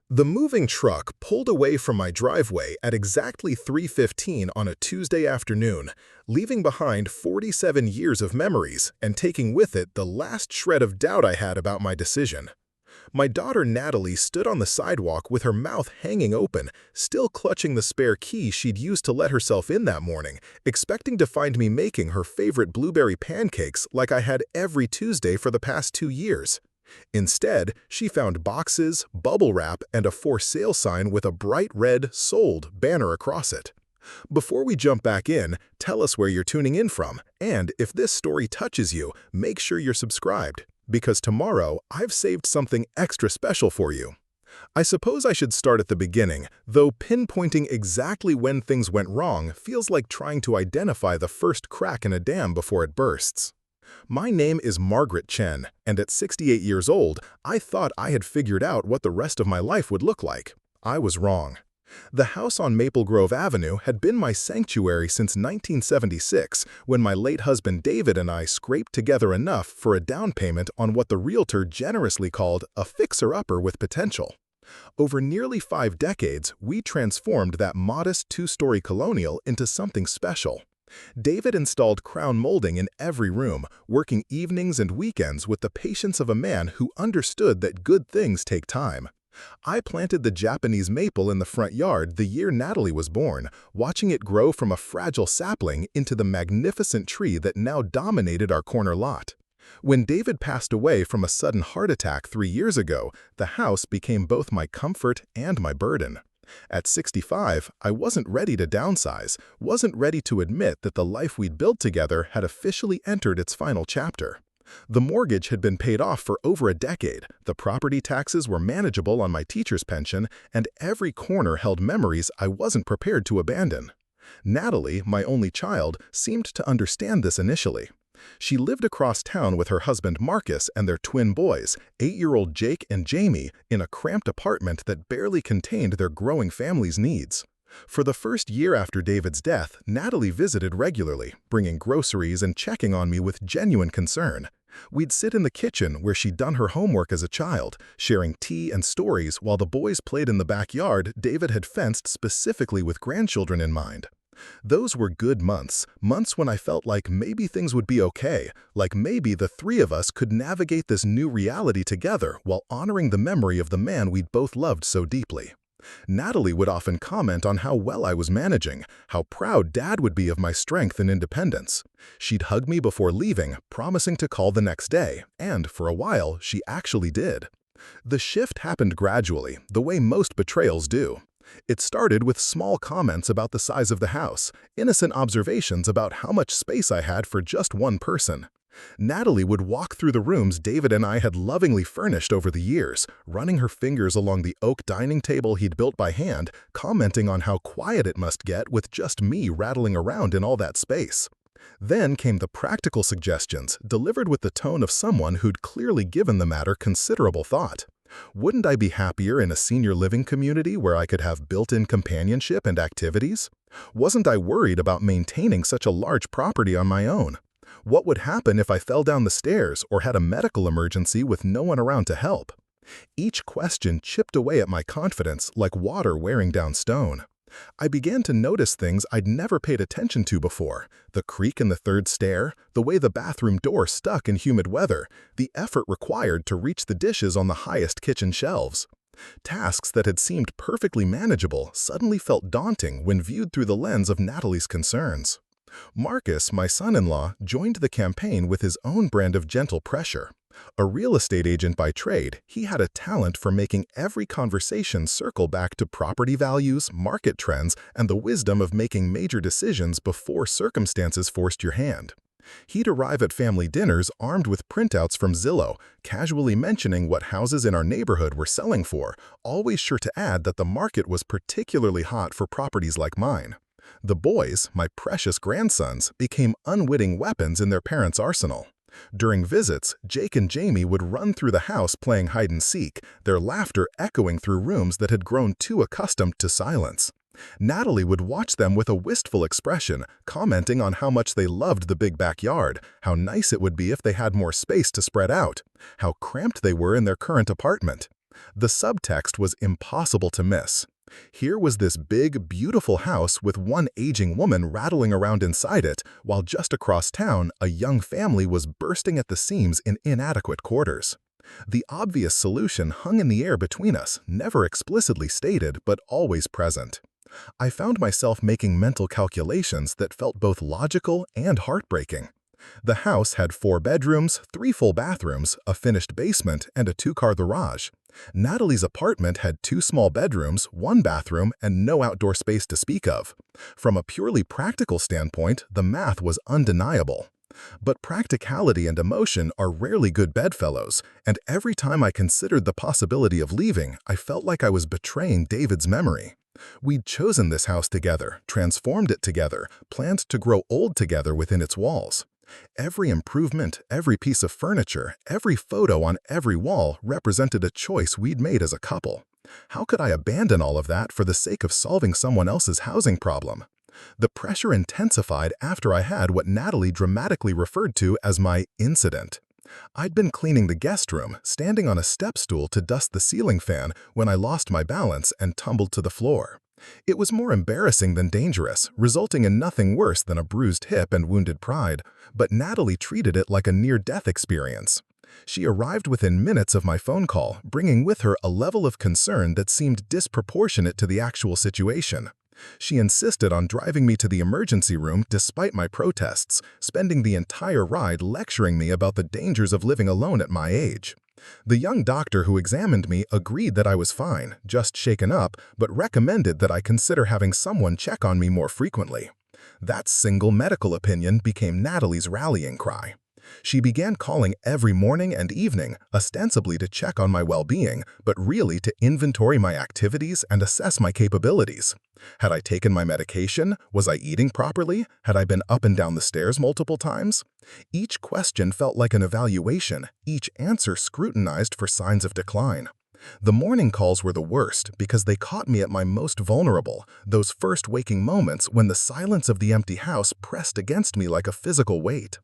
The moving truck pulled away from my driveway at exactly 3:15 on a Tuesday afternoon, leaving behind 47 years of memories and taking with it the last shred of doubt I had about my decision. My daughter Natalie stood on the sidewalk with her mouth hanging open, still clutching the spare key she'd used to let herself in that morning, expecting to find me making her favorite blueberry pancakes like I had every Tuesday for the past 2 years. Instead, she found boxes, bubble wrap, and a for sale sign with a bright red "Sold" banner across it. Before we jump back in, tell us where you're tuning in from, and if this story touches you, make sure you're subscribed, because tomorrow I've saved something extra special for you. I suppose I should start at the beginning, though pinpointing exactly when things went wrong feels like trying to identify the first crack in a dam before it bursts. My name is Margaret Chen, and at 68 years old, I thought I had figured out what the rest of my life would look like. I was wrong. The house on Maple Grove Avenue had been my sanctuary since 1976, when my late husband David and I scraped together enough for a down payment on what the realtor generously called a fixer-upper with potential. Over nearly 5 decades, we transformed that modest two-story colonial into something special. David installed crown molding in every room, working evenings and weekends with the patience of a man who understood that good things take time. I planted the Japanese maple in the front yard the year Natalie was born, watching it grow from a fragile sapling into the magnificent tree that now dominated our corner lot. When David passed away from a sudden heart attack 3 years ago, the house became both my comfort and my burden. At 65, I wasn't ready to downsize, wasn't ready to admit that the life we'd built together had officially entered its final chapter. The mortgage had been paid off for over a decade, the property taxes were manageable on my teacher's pension, and every corner held memories I wasn't prepared to abandon. Natalie, my only child, seemed to understand this initially. She lived across town with her husband Marcus and their twin boys, 8-year-old Jake and Jamie, in a cramped apartment that barely contained their growing family's needs. For the first year after David's death, Natalie visited regularly, bringing groceries and checking on me with genuine concern. We'd sit in the kitchen where she'd done her homework as a child, sharing tea and stories while the boys played in the backyard David had fenced specifically with grandchildren in mind. Those were good months, months when I felt like maybe things would be okay, like maybe the three of us could navigate this new reality together while honoring the memory of the man we'd both loved so deeply. Natalie would often comment on how well I was managing, how proud Dad would be of my strength and independence. She'd hug me before leaving, promising to call the next day, and for a while, she actually did. The shift happened gradually, the way most betrayals do. It started with small comments about the size of the house, innocent observations about how much space I had for just one person. Natalie would walk through the rooms David and I had lovingly furnished over the years, running her fingers along the oak dining table he'd built by hand, commenting on how quiet it must get with just me rattling around in all that space. Then came the practical suggestions, delivered with the tone of someone who'd clearly given the matter considerable thought. Wouldn't I be happier in a senior living community where I could have built-in companionship and activities? Wasn't I worried about maintaining such a large property on my own? What would happen if I fell down the stairs or had a medical emergency with no one around to help? Each question chipped away at my confidence like water wearing down stone. I began to notice things I'd never paid attention to before: the creak in the third stair, the way the bathroom door stuck in humid weather, the effort required to reach the dishes on the highest kitchen shelves. Tasks that had seemed perfectly manageable suddenly felt daunting when viewed through the lens of Natalie's concerns. Marcus, my son-in-law, joined the campaign with his own brand of gentle pressure. A real estate agent by trade, he had a talent for making every conversation circle back to property values, market trends, and the wisdom of making major decisions before circumstances forced your hand. He'd arrive at family dinners armed with printouts from Zillow, casually mentioning what houses in our neighborhood were selling for, always sure to add that the market was particularly hot for properties like mine. The boys, my precious grandsons, became unwitting weapons in their parents' arsenal. During visits, Jake and Jamie would run through the house playing hide-and-seek, their laughter echoing through rooms that had grown too accustomed to silence. Natalie would watch them with a wistful expression, commenting on how much they loved the big backyard, how nice it would be if they had more space to spread out, how cramped they were in their current apartment. The subtext was impossible to miss. Here was this big, beautiful house with one aging woman rattling around inside it, while just across town, a young family was bursting at the seams in inadequate quarters. The obvious solution hung in the air between us, never explicitly stated, but always present. I found myself making mental calculations that felt both logical and heartbreaking. The house had 4 bedrooms, 3 full bathrooms, a finished basement, and a 2-car garage. Natalie's apartment had 2 small bedrooms, 1 bathroom, and no outdoor space to speak of. From a purely practical standpoint, the math was undeniable. But practicality and emotion are rarely good bedfellows, and every time I considered the possibility of leaving, I felt like I was betraying David's memory. We'd chosen this house together, transformed it together, planned to grow old together within its walls. Every improvement, every piece of furniture, every photo on every wall represented a choice we'd made as a couple. How could I abandon all of that for the sake of solving someone else's housing problem? The pressure intensified after I had what Natalie dramatically referred to as my incident. I'd been cleaning the guest room, standing on a step stool to dust the ceiling fan when I lost my balance and tumbled to the floor. It was more embarrassing than dangerous, resulting in nothing worse than a bruised hip and wounded pride, but Natalie treated it like a near-death experience. She arrived within minutes of my phone call, bringing with her a level of concern that seemed disproportionate to the actual situation. She insisted on driving me to the emergency room despite my protests, spending the entire ride lecturing me about the dangers of living alone at my age. The young doctor who examined me agreed that I was fine, just shaken up, but recommended that I consider having someone check on me more frequently. That single medical opinion became Natalie's rallying cry. She began calling every morning and evening, ostensibly to check on my well-being, but really to inventory my activities and assess my capabilities. Had I taken my medication? Was I eating properly? Had I been up and down the stairs multiple times? Each question felt like an evaluation, each answer scrutinized for signs of decline. The morning calls were the worst because they caught me at my most vulnerable, those first waking moments when the silence of the empty house pressed against me like a physical weight.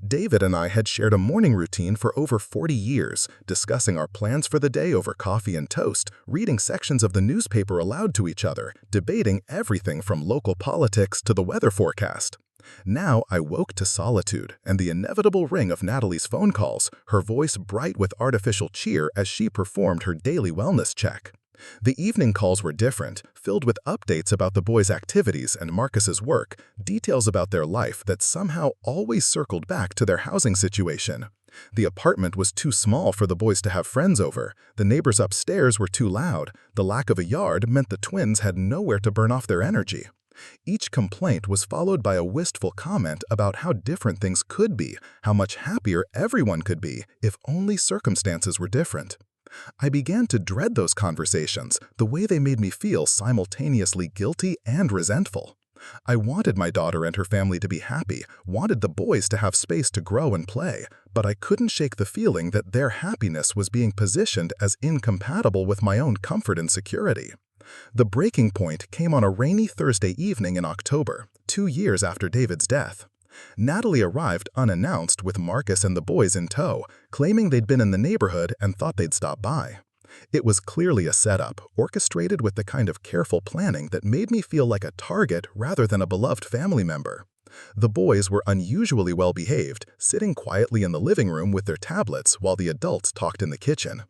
David and I had shared a morning routine for over 40 years, discussing our plans for the day over coffee and toast, reading sections of the newspaper aloud to each other, debating everything from local politics to the weather forecast. Now I woke to solitude and the inevitable ring of Natalie's phone calls, her voice bright with artificial cheer as she performed her daily wellness check. The evening calls were different, filled with updates about the boys' activities and Marcus's work, details about their life that somehow always circled back to their housing situation. The apartment was too small for the boys to have friends over, the neighbors upstairs were too loud, the lack of a yard meant the twins had nowhere to burn off their energy. Each complaint was followed by a wistful comment about how different things could be, how much happier everyone could be if only circumstances were different. I began to dread those conversations, the way they made me feel simultaneously guilty and resentful. I wanted my daughter and her family to be happy, wanted the boys to have space to grow and play, but I couldn't shake the feeling that their happiness was being positioned as incompatible with my own comfort and security. The breaking point came on a rainy Thursday evening in October, 2 years after David's death. Natalie arrived unannounced with Marcus and the boys in tow, claiming they'd been in the neighborhood and thought they'd stop by. It was clearly a setup, orchestrated with the kind of careful planning that made me feel like a target rather than a beloved family member. The boys were unusually well behaved, sitting quietly in the living room with their tablets while the adults talked in the kitchen.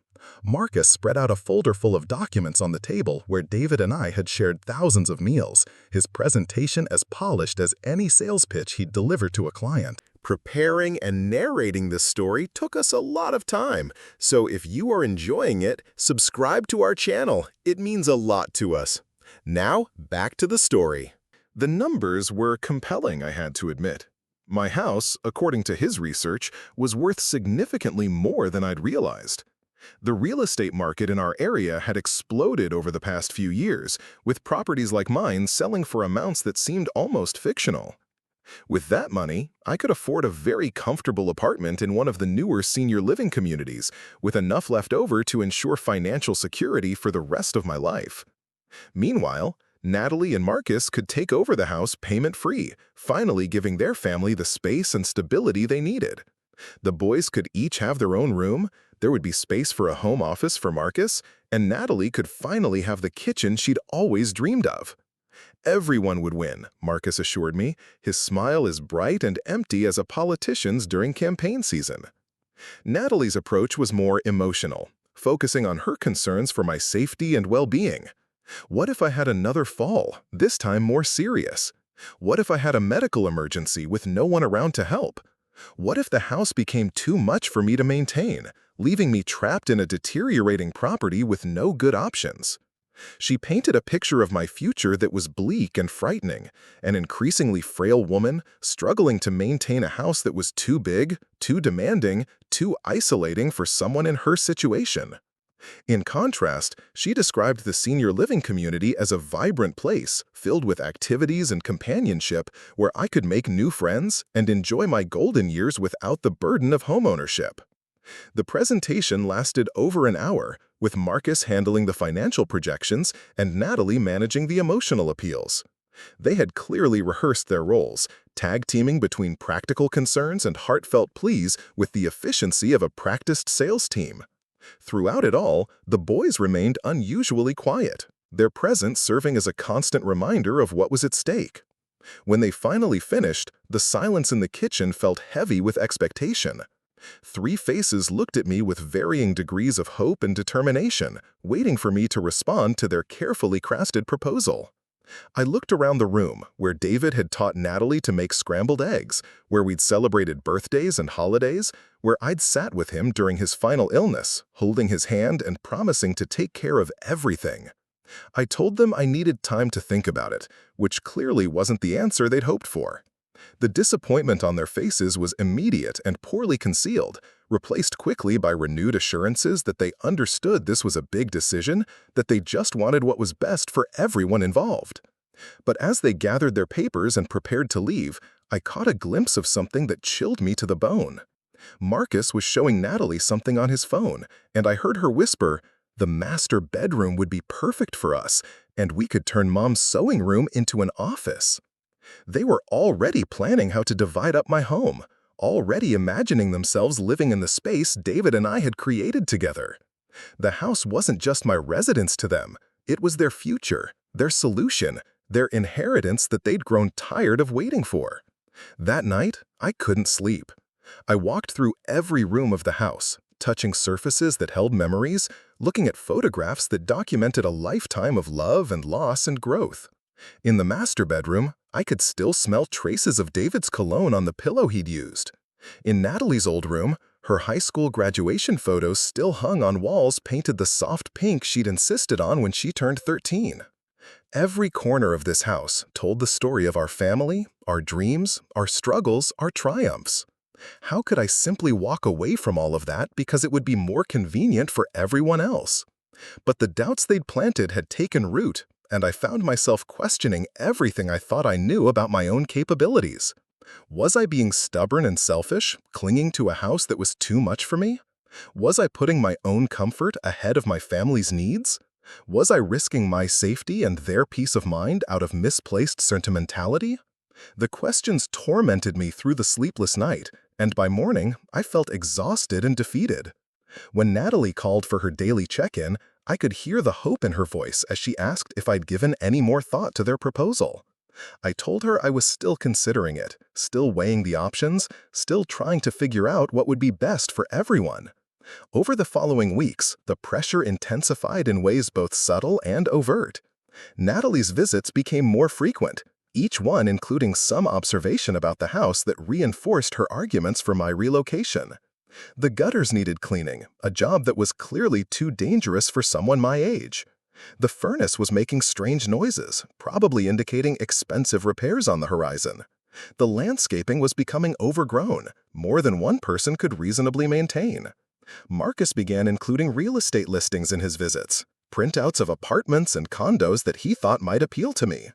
Marcus spread out a folder full of documents on the table where David and I had shared thousands of meals, his presentation as polished as any sales pitch he'd delivered to a client. Preparing and narrating this story took us a lot of time, so if you are enjoying it, subscribe to our channel. It means a lot to us. Now, back to the story. The numbers were compelling, I had to admit. My house, according to his research, was worth significantly more than I'd realized. The real estate market in our area had exploded over the past few years, with properties like mine selling for amounts that seemed almost fictional. With that money, I could afford a very comfortable apartment in one of the newer senior living communities, with enough left over to ensure financial security for the rest of my life. Meanwhile, Natalie and Marcus could take over the house payment-free, finally giving their family the space and stability they needed. The boys could each have their own room, There would be space for a home office for Marcus, and Natalie could finally have the kitchen she'd always dreamed of. Everyone would win, Marcus assured me, his smile as bright and empty as a politician's during campaign season. Natalie's approach was more emotional, focusing on her concerns for my safety and well-being. What if I had another fall, this time more serious? What if I had a medical emergency with no one around to help? What if the house became too much for me to maintain, leaving me trapped in a deteriorating property with no good options? She painted a picture of my future that was bleak and frightening, an increasingly frail woman struggling to maintain a house that was too big, too demanding, too isolating for someone in her situation. In contrast, she described the senior living community as a vibrant place filled with activities and companionship where I could make new friends and enjoy my golden years without the burden of homeownership. The presentation lasted over an hour, with Marcus handling the financial projections and Natalie managing the emotional appeals. They had clearly rehearsed their roles, tag-teaming between practical concerns and heartfelt pleas with the efficiency of a practiced sales team. Throughout it all, the boys remained unusually quiet, their presence serving as a constant reminder of what was at stake. When they finally finished, the silence in the kitchen felt heavy with expectation. 3 faces looked at me with varying degrees of hope and determination, waiting for me to respond to their carefully crafted proposal. I looked around the room, where David had taught Natalie to make scrambled eggs, where we'd celebrated birthdays and holidays, where I'd sat with him during his final illness, holding his hand and promising to take care of everything. I told them I needed time to think about it, which clearly wasn't the answer they'd hoped for. The disappointment on their faces was immediate and poorly concealed, replaced quickly by renewed assurances that they understood this was a big decision, that they just wanted what was best for everyone involved. But as they gathered their papers and prepared to leave, I caught a glimpse of something that chilled me to the bone. Marcus was showing Natalie something on his phone, and I heard her whisper, "The master bedroom would be perfect for us, and we could turn Mom's sewing room into an office." They were already planning how to divide up my home, already imagining themselves living in the space David and I had created together. The house wasn't just my residence to them, it was their future, their solution, their inheritance that they'd grown tired of waiting for. That night, I couldn't sleep. I walked through every room of the house, touching surfaces that held memories, looking at photographs that documented a lifetime of love and loss and growth. In the master bedroom, I could still smell traces of David's cologne on the pillow he'd used. In Natalie's old room, her high school graduation photos still hung on walls painted the soft pink she'd insisted on when she turned 13. Every corner of this house told the story of our family, our dreams, our struggles, our triumphs. How could I simply walk away from all of that because it would be more convenient for everyone else? But the doubts they'd planted had taken root, and I found myself questioning everything I thought I knew about my own capabilities. Was I being stubborn and selfish, clinging to a house that was too much for me? Was I putting my own comfort ahead of my family's needs? Was I risking my safety and their peace of mind out of misplaced sentimentality? The questions tormented me through the sleepless night, and by morning, I felt exhausted and defeated. When Natalie called for her daily check-in, I could hear the hope in her voice as she asked if I'd given any more thought to their proposal. I told her I was still considering it, still weighing the options, still trying to figure out what would be best for everyone. Over the following weeks, the pressure intensified in ways both subtle and overt. Natalie's visits became more frequent, each one including some observation about the house that reinforced her arguments for my relocation. The gutters needed cleaning, a job that was clearly too dangerous for someone my age. The furnace was making strange noises, probably indicating expensive repairs on the horizon. The landscaping was becoming overgrown, more than one person could reasonably maintain. Marcus began including real estate listings in his visits, printouts of apartments and condos that he thought might appeal to me.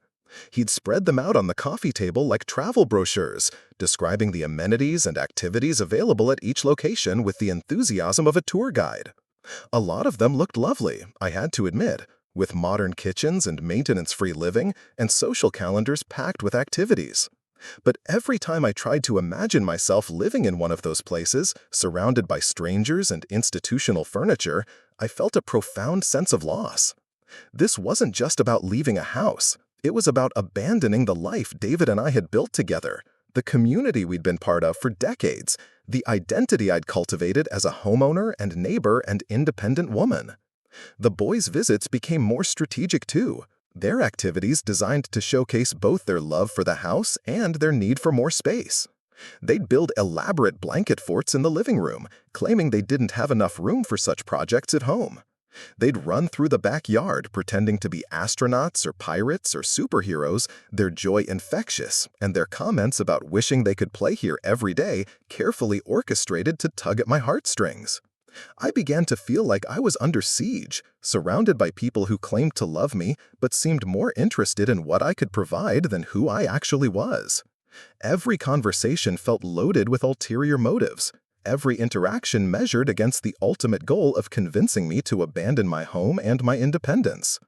He'd spread them out on the coffee table like travel brochures, describing the amenities and activities available at each location with the enthusiasm of a tour guide. A lot of them looked lovely, I had to admit, with modern kitchens and maintenance-free living and social calendars packed with activities. But every time I tried to imagine myself living in one of those places, surrounded by strangers and institutional furniture, I felt a profound sense of loss. This wasn't just about leaving a house. It was about abandoning the life David and I had built together, the community we'd been part of for decades, the identity I'd cultivated as a homeowner and neighbor and independent woman. The boys' visits became more strategic too. Their activities designed to showcase both their love for the house and their need for more space. They'd build elaborate blanket forts in the living room, claiming they didn't have enough room for such projects at home. They'd run through the backyard pretending to be astronauts or pirates or superheroes, their joy infectious, and their comments about wishing they could play here every day carefully orchestrated to tug at my heartstrings. I began to feel like I was under siege, surrounded by people who claimed to love me but seemed more interested in what I could provide than who I actually was. Every conversation felt loaded with ulterior motives. Every interaction measured against the ultimate goal of convincing me to abandon my home and my independence.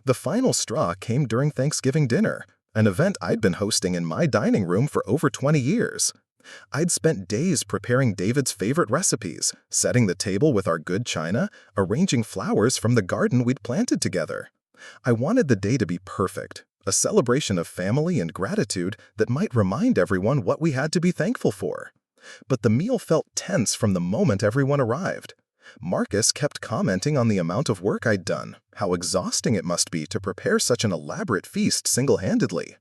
The final straw came during Thanksgiving dinner, an event I'd been hosting in my dining room for over 20 years. I'd spent days preparing David's favorite recipes, setting the table with our good china, arranging flowers from the garden we'd planted together. I wanted the day to be perfect, a celebration of family and gratitude that might remind everyone what we had to be thankful for. But the meal felt tense from the moment everyone arrived. Marcus kept commenting on the amount of work I'd done, how exhausting it must be to prepare such an elaborate feast single-handedly.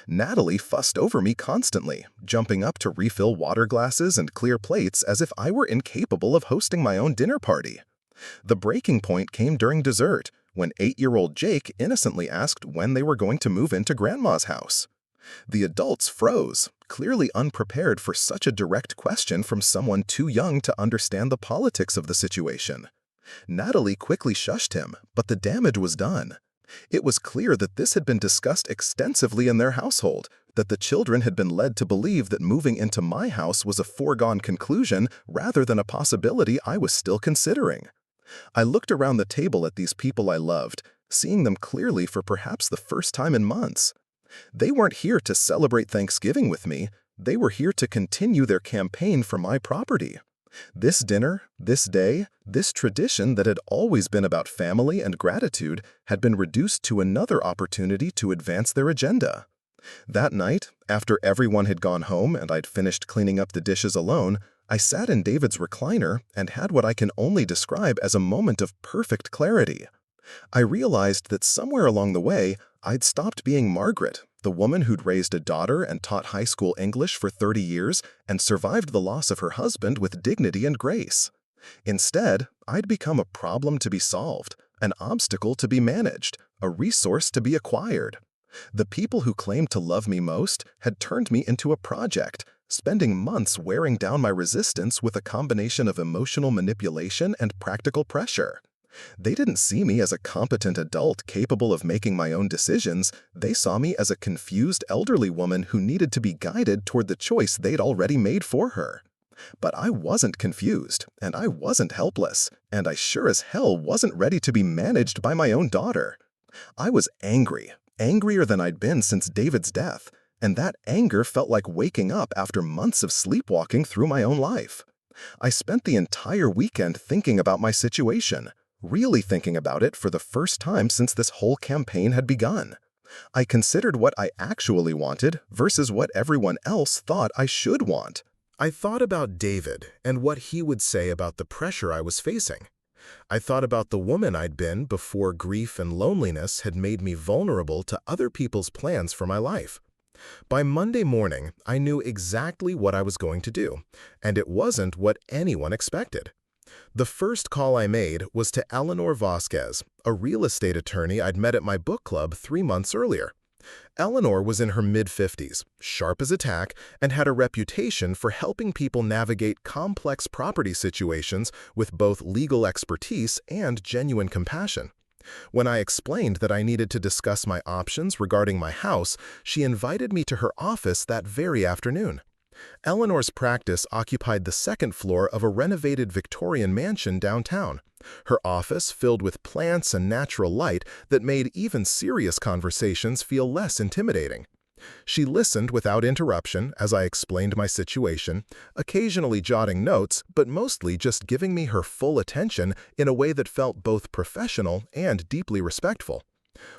Natalie fussed over me constantly, jumping up to refill water glasses and clear plates as if I were incapable of hosting my own dinner party. The breaking point came during dessert, when 8-year-old Jake innocently asked when they were going to move into Grandma's house. The adults froze, clearly unprepared for such a direct question from someone too young to understand the politics of the situation. Natalie quickly shushed him, but the damage was done. It was clear that this had been discussed extensively in their household, that the children had been led to believe that moving into my house was a foregone conclusion rather than a possibility I was still considering. I looked around the table at these people I loved, seeing them clearly for perhaps the first time in months. They weren't here to celebrate Thanksgiving with me. They were here to continue their campaign for my property. This dinner, this day, this tradition that had always been about family and gratitude had been reduced to another opportunity to advance their agenda. That night, after everyone had gone home and I'd finished cleaning up the dishes alone, I sat in David's recliner and had what I can only describe as a moment of perfect clarity. I realized that somewhere along the way, I'd stopped being Margaret, the woman who'd raised a daughter and taught high school English for 30 years and survived the loss of her husband with dignity and grace. Instead, I'd become a problem to be solved, an obstacle to be managed, a resource to be acquired. The people who claimed to love me most had turned me into a project, spending months wearing down my resistance with a combination of emotional manipulation and practical pressure. They didn't see me as a competent adult capable of making my own decisions. They saw me as a confused elderly woman who needed to be guided toward the choice they'd already made for her. But I wasn't confused, and I wasn't helpless, and I sure as hell wasn't ready to be managed by my own daughter. I was angry, angrier than I'd been since David's death, and that anger felt like waking up after months of sleepwalking through my own life. I spent the entire weekend thinking about my situation, really thinking about it for the first time since this whole campaign had begun. I considered what I actually wanted versus what everyone else thought I should want. I thought about David and what he would say about the pressure I was facing. I thought about the woman I'd been before grief and loneliness had made me vulnerable to other people's plans for my life. By Monday morning, I knew exactly what I was going to do, and it wasn't what anyone expected. The first call I made was to Eleanor Vasquez, a real estate attorney I'd met at my book club 3 months earlier. Eleanor was in her mid-50s, sharp as a tack, and had a reputation for helping people navigate complex property situations with both legal expertise and genuine compassion. When I explained that I needed to discuss my options regarding my house, she invited me to her office that very afternoon. Eleanor's practice occupied the second floor of a renovated Victorian mansion downtown, her office filled with plants and natural light that made even serious conversations feel less intimidating. She listened without interruption as I explained my situation, occasionally jotting notes, but mostly just giving me her full attention in a way that felt both professional and deeply respectful.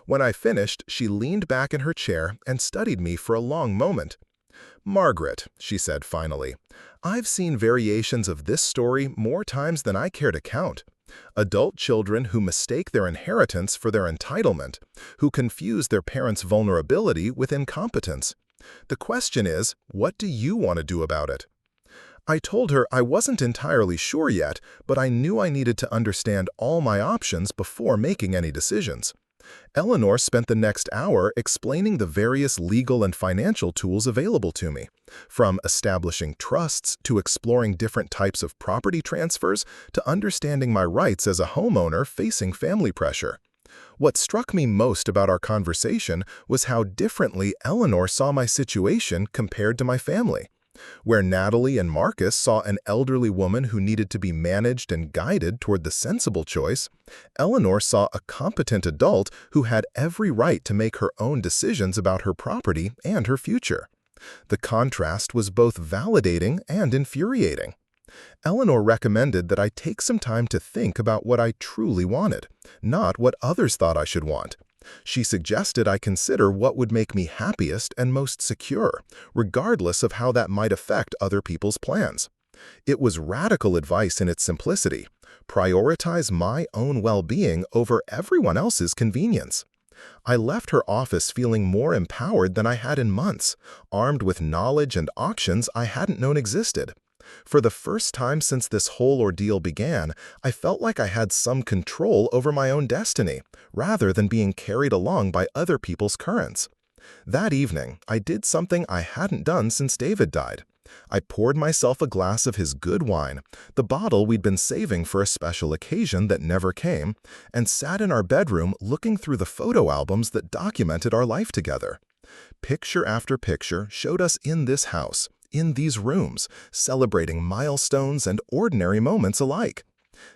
When I finished, she leaned back in her chair and studied me for a long moment. "Margaret," she said finally, "I've seen variations of this story more times than I care to count. Adult children who mistake their inheritance for their entitlement, who confuse their parents' vulnerability with incompetence. The question is, what do you want to do about it?" I told her I wasn't entirely sure yet, but I knew I needed to understand all my options before making any decisions. Eleanor spent the next hour explaining the various legal and financial tools available to me, from establishing trusts to exploring different types of property transfers to understanding my rights as a homeowner facing family pressure. What struck me most about our conversation was how differently Eleanor saw my situation compared to my family. Where Natalie and Marcus saw an elderly woman who needed to be managed and guided toward the sensible choice, Eleanor saw a competent adult who had every right to make her own decisions about her property and her future. The contrast was both validating and infuriating. Eleanor recommended that I take some time to think about what I truly wanted, not what others thought I should want. She suggested I consider what would make me happiest and most secure, regardless of how that might affect other people's plans. It was radical advice in its simplicity: prioritize my own well-being over everyone else's convenience. I left her office feeling more empowered than I had in months, armed with knowledge and options I hadn't known existed. For the first time since this whole ordeal began, I felt like I had some control over my own destiny, rather than being carried along by other people's currents. That evening, I did something I hadn't done since David died. I poured myself a glass of his good wine, the bottle we'd been saving for a special occasion that never came, and sat in our bedroom looking through the photo albums that documented our life together. Picture after picture showed us in this house, in these rooms, celebrating milestones and ordinary moments alike.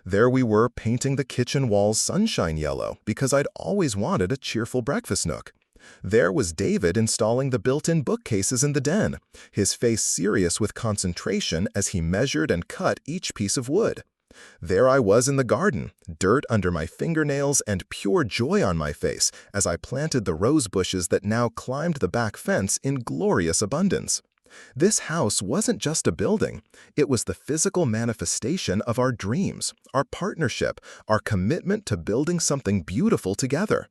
There we were painting the kitchen walls sunshine yellow because I'd always wanted a cheerful breakfast nook. There was David installing the built-in bookcases in the den, his face serious with concentration as he measured and cut each piece of wood. There I was in the garden, dirt under my fingernails and pure joy on my face as I planted the rose bushes that now climbed the back fence in glorious abundance. This house wasn't just a building, it was the physical manifestation of our dreams, our partnership, our commitment to building something beautiful together.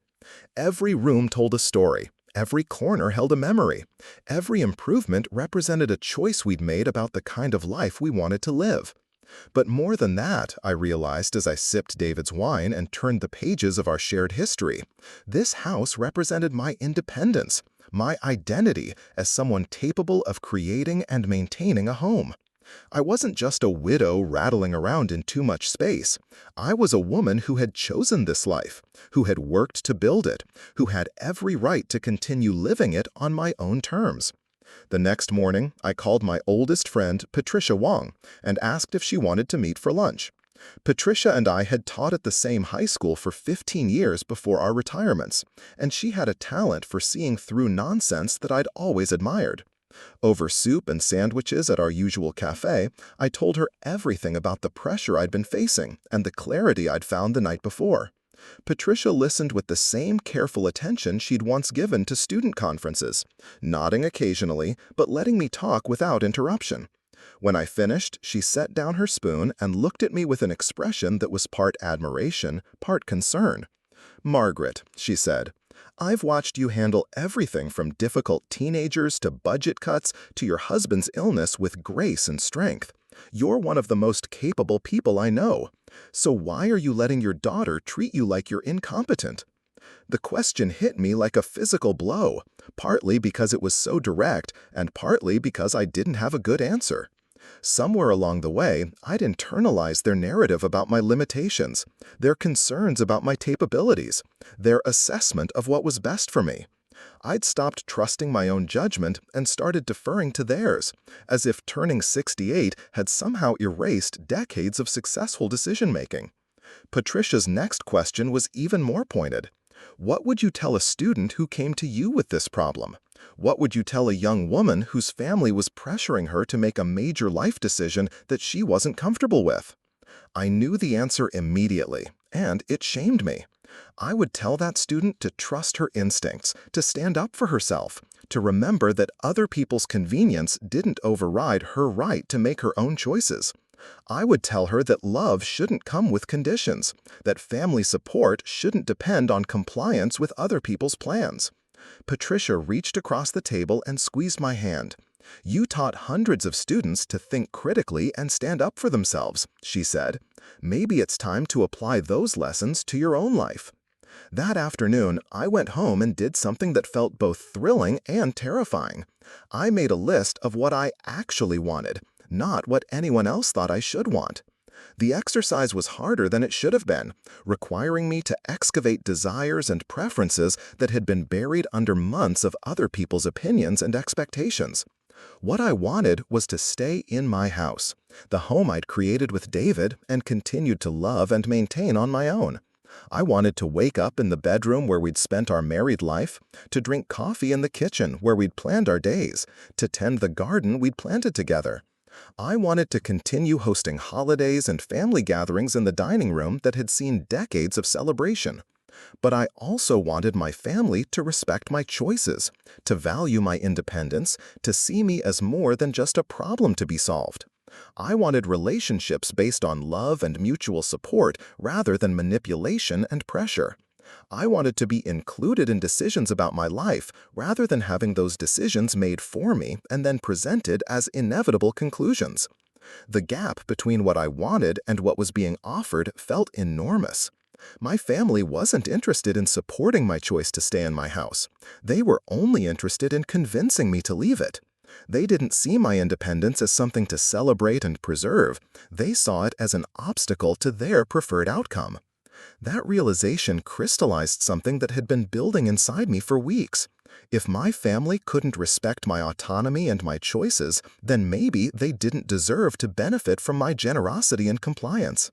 Every room told a story, every corner held a memory, every improvement represented a choice we'd made about the kind of life we wanted to live. But more than that, I realized as I sipped David's wine and turned the pages of our shared history, this house represented my independence, my identity as someone capable of creating and maintaining a home. I wasn't just a widow rattling around in too much space. I was a woman who had chosen this life, who had worked to build it, who had every right to continue living it on my own terms. The next morning, I called my oldest friend, Patricia Wong, and asked if she wanted to meet for lunch. Patricia and I had taught at the same high school for 15 years before our retirements, and she had a talent for seeing through nonsense that I'd always admired. Over soup and sandwiches at our usual cafe, I told her everything about the pressure I'd been facing and the clarity I'd found the night before. Patricia listened with the same careful attention she'd once given to student conferences, nodding occasionally but letting me talk without interruption. When I finished, she set down her spoon and looked at me with an expression that was part admiration, part concern. "Margaret," she said, "I've watched you handle everything from difficult teenagers to budget cuts to your husband's illness with grace and strength. You're one of the most capable people I know. So why are you letting your daughter treat you like you're incompetent?" The question hit me like a physical blow, partly because it was so direct and partly because I didn't have a good answer. Somewhere along the way, I'd internalized their narrative about my limitations, their concerns about my capabilities, their assessment of what was best for me. I'd stopped trusting my own judgment and started deferring to theirs, as if turning 68 had somehow erased decades of successful decision-making. Patricia's next question was even more pointed. What would you tell a student who came to you with this problem? What would you tell a young woman whose family was pressuring her to make a major life decision that she wasn't comfortable with? I knew the answer immediately, and it shamed me. I would tell that student to trust her instincts, to stand up for herself, to remember that other people's convenience didn't override her right to make her own choices. I would tell her that love shouldn't come with conditions, that family support shouldn't depend on compliance with other people's plans. Patricia reached across the table and squeezed my hand. "You taught hundreds of students to think critically and stand up for themselves," she said. "Maybe it's time to apply those lessons to your own life." That afternoon, I went home and did something that felt both thrilling and terrifying. I made a list of what I actually wanted, not what anyone else thought I should want. The exercise was harder than it should have been, requiring me to excavate desires and preferences that had been buried under months of other people's opinions and expectations. What I wanted was to stay in my house, the home I'd created with David and continued to love and maintain on my own. I wanted to wake up in the bedroom where we'd spent our married life, to drink coffee in the kitchen where we'd planned our days, to tend the garden we'd planted together. I wanted to continue hosting holidays and family gatherings in the dining room that had seen decades of celebration. But I also wanted my family to respect my choices, to value my independence, to see me as more than just a problem to be solved. I wanted relationships based on love and mutual support rather than manipulation and pressure. I wanted to be included in decisions about my life rather than having those decisions made for me and then presented as inevitable conclusions. The gap between what I wanted and what was being offered felt enormous. My family wasn't interested in supporting my choice to stay in my house. They were only interested in convincing me to leave it. They didn't see my independence as something to celebrate and preserve. They saw it as an obstacle to their preferred outcome. That realization crystallized something that had been building inside me for weeks. If my family couldn't respect my autonomy and my choices, then maybe they didn't deserve to benefit from my generosity and compliance.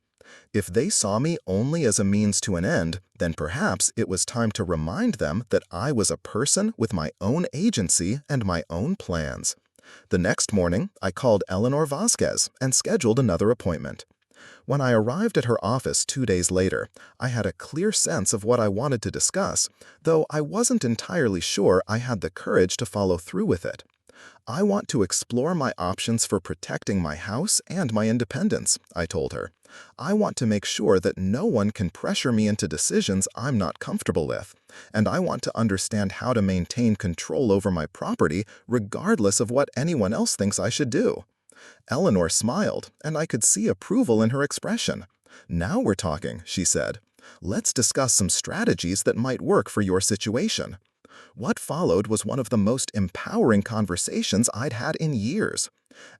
If they saw me only as a means to an end, then perhaps it was time to remind them that I was a person with my own agency and my own plans. The next morning, I called Eleanor Vasquez and scheduled another appointment. When I arrived at her office 2 days later, I had a clear sense of what I wanted to discuss, though I wasn't entirely sure I had the courage to follow through with it. "I want to explore my options for protecting my house and my independence," I told her. "I want to make sure that no one can pressure me into decisions I'm not comfortable with, and I want to understand how to maintain control over my property regardless of what anyone else thinks I should do." Eleanor smiled, and I could see approval in her expression. "Now we're talking," she said. "Let's discuss some strategies that might work for your situation." What followed was one of the most empowering conversations I'd had in years.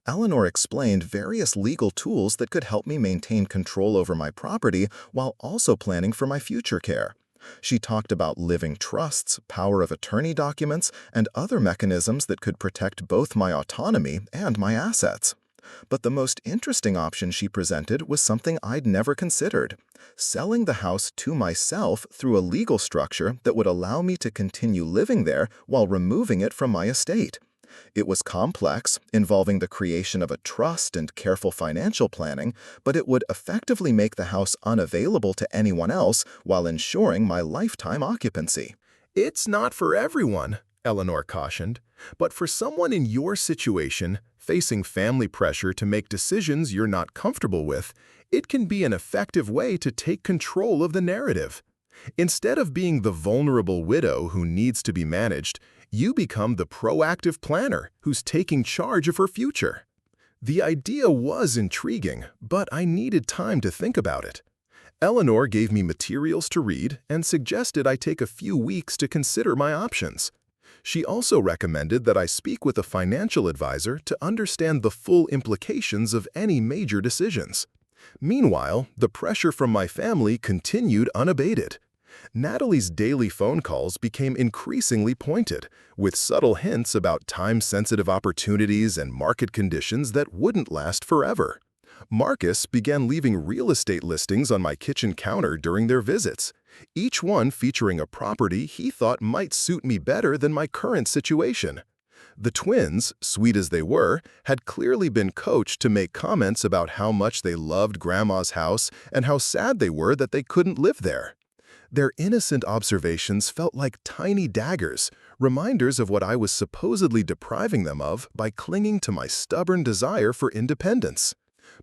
Eleanor explained various legal tools that could help me maintain control over my property while also planning for my future care. She talked about living trusts, power of attorney documents, and other mechanisms that could protect both my autonomy and my assets. But the most interesting option she presented was something I'd never considered: selling the house to myself through a legal structure that would allow me to continue living there while removing it from my estate. It was complex, involving the creation of a trust and careful financial planning, but it would effectively make the house unavailable to anyone else while ensuring my lifetime occupancy. "It's not for everyone," Eleanor cautioned, "but for someone in your situation, facing family pressure to make decisions you're not comfortable with, it can be an effective way to take control of the narrative. Instead of being the vulnerable widow who needs to be managed, you become the proactive planner who's taking charge of her future." The idea was intriguing, but I needed time to think about it. Eleanor gave me materials to read and suggested I take a few weeks to consider my options. She also recommended that I speak with a financial advisor to understand the full implications of any major decisions. Meanwhile, the pressure from my family continued unabated. Natalie's daily phone calls became increasingly pointed, with subtle hints about time-sensitive opportunities and market conditions that wouldn't last forever. Marcus began leaving real estate listings on my kitchen counter during their visits. each one featuring a property he thought might suit me better than my current situation. The twins, sweet as they were, had clearly been coached to make comments about how much they loved Grandma's house and how sad they were that they couldn't live there. Their innocent observations felt like tiny daggers, reminders of what I was supposedly depriving them of by clinging to my stubborn desire for independence.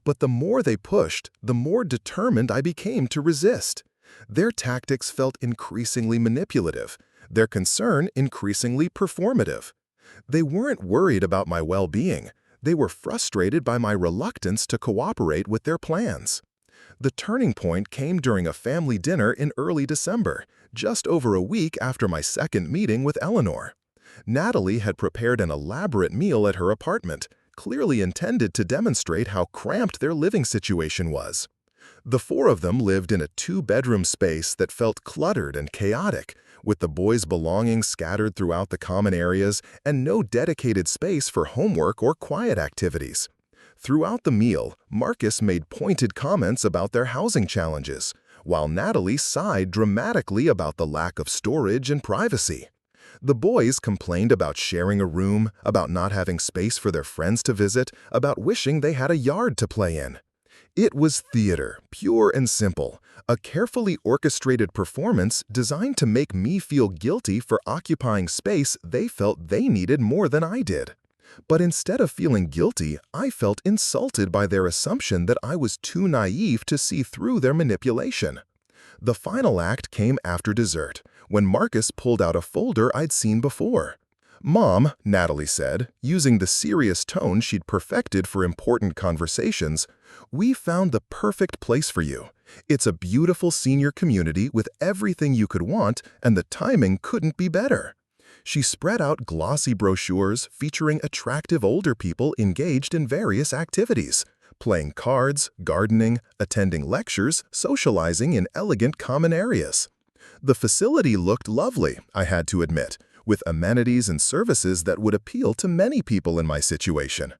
But the more they pushed, the more determined I became to resist. Their tactics felt increasingly manipulative, their concern increasingly performative. They weren't worried about my well-being. They were frustrated by my reluctance to cooperate with their plans. The turning point came during a family dinner in early December, just over a week after my second meeting with Eleanor. Natalie had prepared an elaborate meal at her apartment, clearly intended to demonstrate how cramped their living situation was. The four of them lived in a two-bedroom space that felt cluttered and chaotic, with the boys' belongings scattered throughout the common areas and no dedicated space for homework or quiet activities. Throughout the meal, Marcus made pointed comments about their housing challenges, while Natalie sighed dramatically about the lack of storage and privacy. The boys complained about sharing a room, about not having space for their friends to visit, about wishing they had a yard to play in. It was theater, pure and simple, a carefully orchestrated performance designed to make me feel guilty for occupying space they felt they needed more than I did. But instead of feeling guilty, I felt insulted by their assumption that I was too naive to see through their manipulation. The final act came after dessert, when Marcus pulled out a folder I'd seen before. "Mom," Natalie said, using the serious tone she'd perfected for important conversations, "we found the perfect place for you. It's a beautiful senior community with everything you could want, and the timing couldn't be better." She spread out glossy brochures featuring attractive older people engaged in various activities, playing cards, gardening, attending lectures, socializing in elegant common areas. The facility looked lovely, I had to admit, with amenities and services that would appeal to many people in my situation.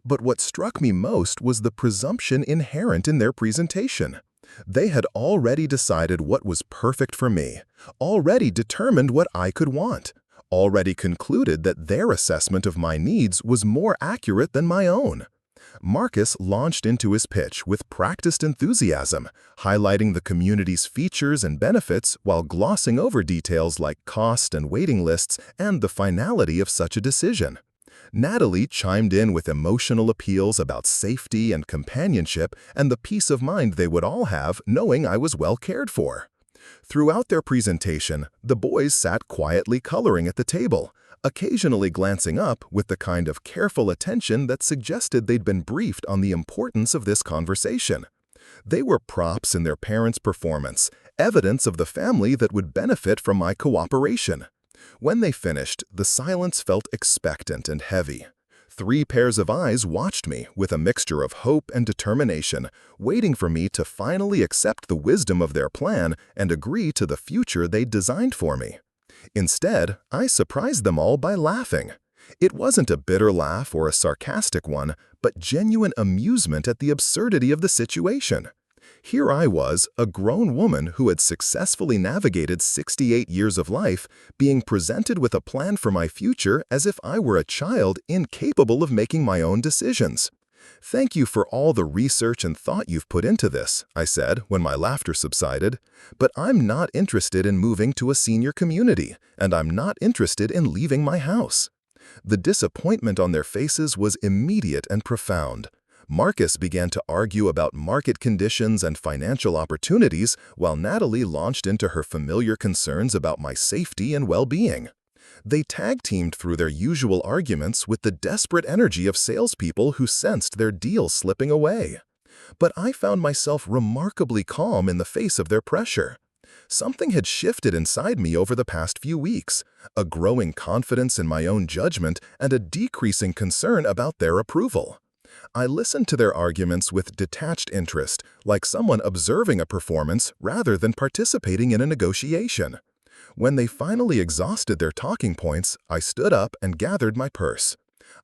But what struck me most was the presumption inherent in their presentation. They had already decided what was perfect for me, already determined what I could want, already concluded that their assessment of my needs was more accurate than my own. Marcus launched into his pitch with practiced enthusiasm, highlighting the community's features and benefits while glossing over details like cost and waiting lists and the finality of such a decision. Natalie chimed in with emotional appeals about safety and companionship and the peace of mind they would all have knowing I was well cared for. Throughout their presentation, the boys sat quietly coloring at the table, occasionally glancing up with the kind of careful attention that suggested they'd been briefed on the importance of this conversation. They were props in their parents' performance, evidence of the family that would benefit from my cooperation. When they finished, the silence felt expectant and heavy. 3 pairs of eyes watched me with a mixture of hope and determination, waiting for me to finally accept the wisdom of their plan and agree to the future they'd designed for me. Instead, I surprised them all by laughing. It wasn't a bitter laugh or a sarcastic one, but genuine amusement at the absurdity of the situation. Here I was, a grown woman who had successfully navigated 68 years of life, being presented with a plan for my future as if I were a child incapable of making my own decisions. "Thank you for all the research and thought you've put into this," I said when my laughter subsided, "but I'm not interested in moving to a senior community, and I'm not interested in leaving my house." The disappointment on their faces was immediate and profound. Marcus began to argue about market conditions and financial opportunities, while Natalie launched into her familiar concerns about my safety and well-being. They tag-teamed through their usual arguments with the desperate energy of salespeople who sensed their deal slipping away. But I found myself remarkably calm in the face of their pressure. Something had shifted inside me over the past few weeks, a growing confidence in my own judgment and a decreasing concern about their approval. I listened to their arguments with detached interest, like someone observing a performance rather than participating in a negotiation. When they finally exhausted their talking points, I stood up and gathered my purse.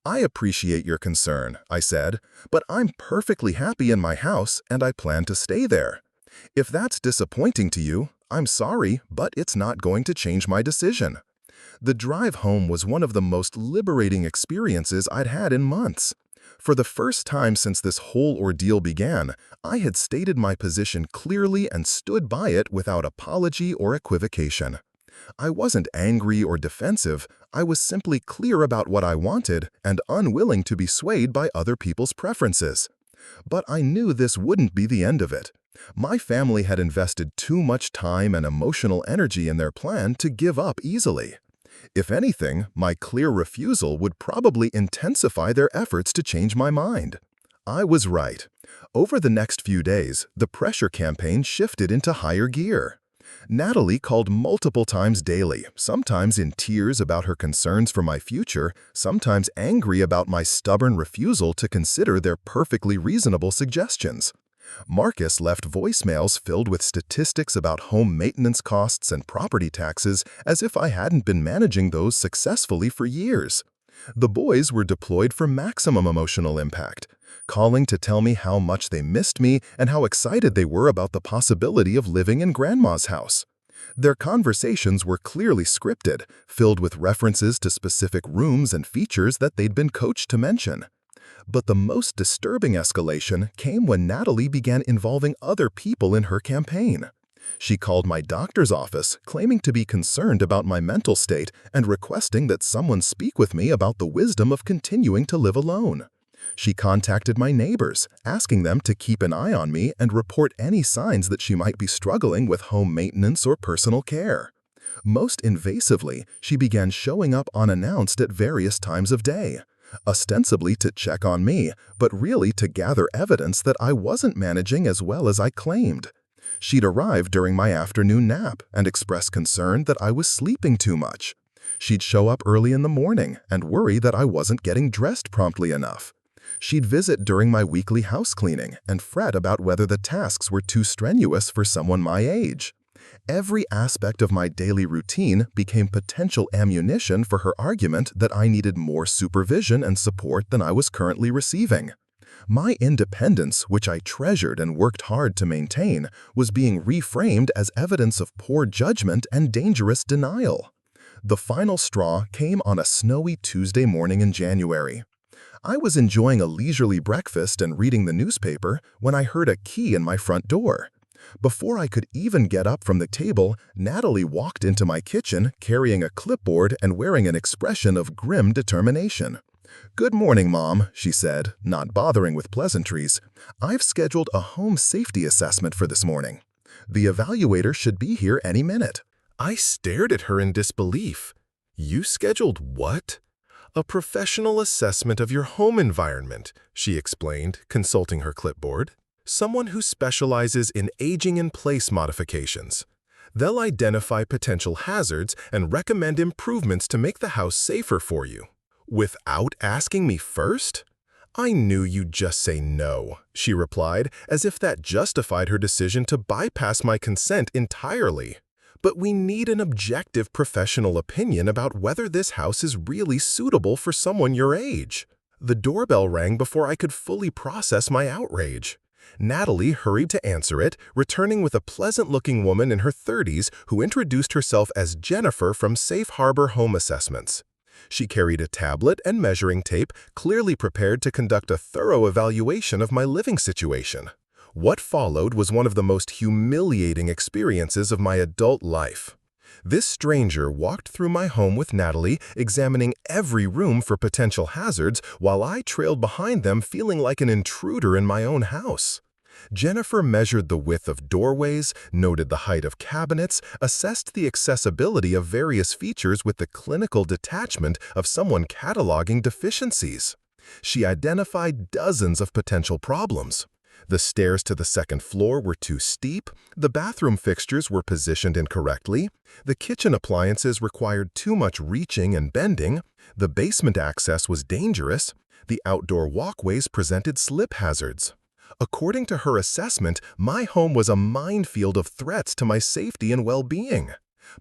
"I appreciate your concern," I said, "but I'm perfectly happy in my house and I plan to stay there. If that's disappointing to you, "I'm sorry, but it's not going to change my decision." The drive home was one of the most liberating experiences I'd had in months. For the first time since this whole ordeal began, I had stated my position clearly and stood by it without apology or equivocation. I wasn't angry or defensive, I was simply clear about what I wanted and unwilling to be swayed by other people's preferences. But I knew this wouldn't be the end of it. My family had invested too much time and emotional energy in their plan to give up easily. If anything, my clear refusal would probably intensify their efforts to change my mind. I was right. Over the next few days, the pressure campaign shifted into higher gear. Natalie called multiple times daily, sometimes in tears about her concerns for my future, sometimes angry about my stubborn refusal to consider their perfectly reasonable suggestions. Marcus left voicemails filled with statistics about home maintenance costs and property taxes as if I hadn't been managing those successfully for years. The boys were deployed for maximum emotional impact, calling to tell me how much they missed me and how excited they were about the possibility of living in Grandma's house. Their conversations were clearly scripted, filled with references to specific rooms and features that they'd been coached to mention. But the most disturbing escalation came when Natalie began involving other people in her campaign. She called my doctor's office, claiming to be concerned about my mental state and requesting that someone speak with me about the wisdom of continuing to live alone. She contacted my neighbors, asking them to keep an eye on me and report any signs that she might be struggling with home maintenance or personal care. Most invasively, she began showing up unannounced at various times of day, ostensibly to check on me, but really to gather evidence that I wasn't managing as well as I claimed. She'd arrive during my afternoon nap and express concern that I was sleeping too much. She'd show up early in the morning and worry that I wasn't getting dressed promptly enough. She'd visit during my weekly house cleaning and fret about whether the tasks were too strenuous for someone my age. Every aspect of my daily routine became potential ammunition for her argument that I needed more supervision and support than I was currently receiving. My independence, which I treasured and worked hard to maintain, was being reframed as evidence of poor judgment and dangerous denial. The final straw came on a snowy Tuesday morning in January. I was enjoying a leisurely breakfast and reading the newspaper when I heard a key in my front door. Before I could even get up from the table, Natalie walked into my kitchen carrying a clipboard and wearing an expression of grim determination. "Good morning, Mom," she said, not bothering with pleasantries. "I've scheduled a home safety assessment for this morning. The evaluator should be here any minute." I stared at her in disbelief. "You scheduled what?" "A professional assessment of your home environment," she explained, consulting her clipboard. "Someone who specializes in aging-in-place modifications. They'll identify potential hazards and recommend improvements to make the house safer for you." "Without asking me first?" "I knew you'd just say no," she replied, as if that justified her decision to bypass my consent entirely. "But we need an objective professional opinion about whether this house is really suitable for someone your age." The doorbell rang before I could fully process my outrage. Natalie hurried to answer it, returning with a pleasant-looking woman in her 30s who introduced herself as Jennifer from Safe Harbor Home Assessments. She carried a tablet and measuring tape, clearly prepared to conduct a thorough evaluation of my living situation. What followed was one of the most humiliating experiences of my adult life. This stranger walked through my home with Natalie, examining every room for potential hazards, while I trailed behind them feeling like an intruder in my own house. Jennifer measured the width of doorways, noted the height of cabinets, assessed the accessibility of various features with the clinical detachment of someone cataloging deficiencies. She identified dozens of potential problems. The stairs to the second floor were too steep, the bathroom fixtures were positioned incorrectly, the kitchen appliances required too much reaching and bending, the basement access was dangerous, the outdoor walkways presented slip hazards. According to her assessment, my home was a minefield of threats to my safety and well-being.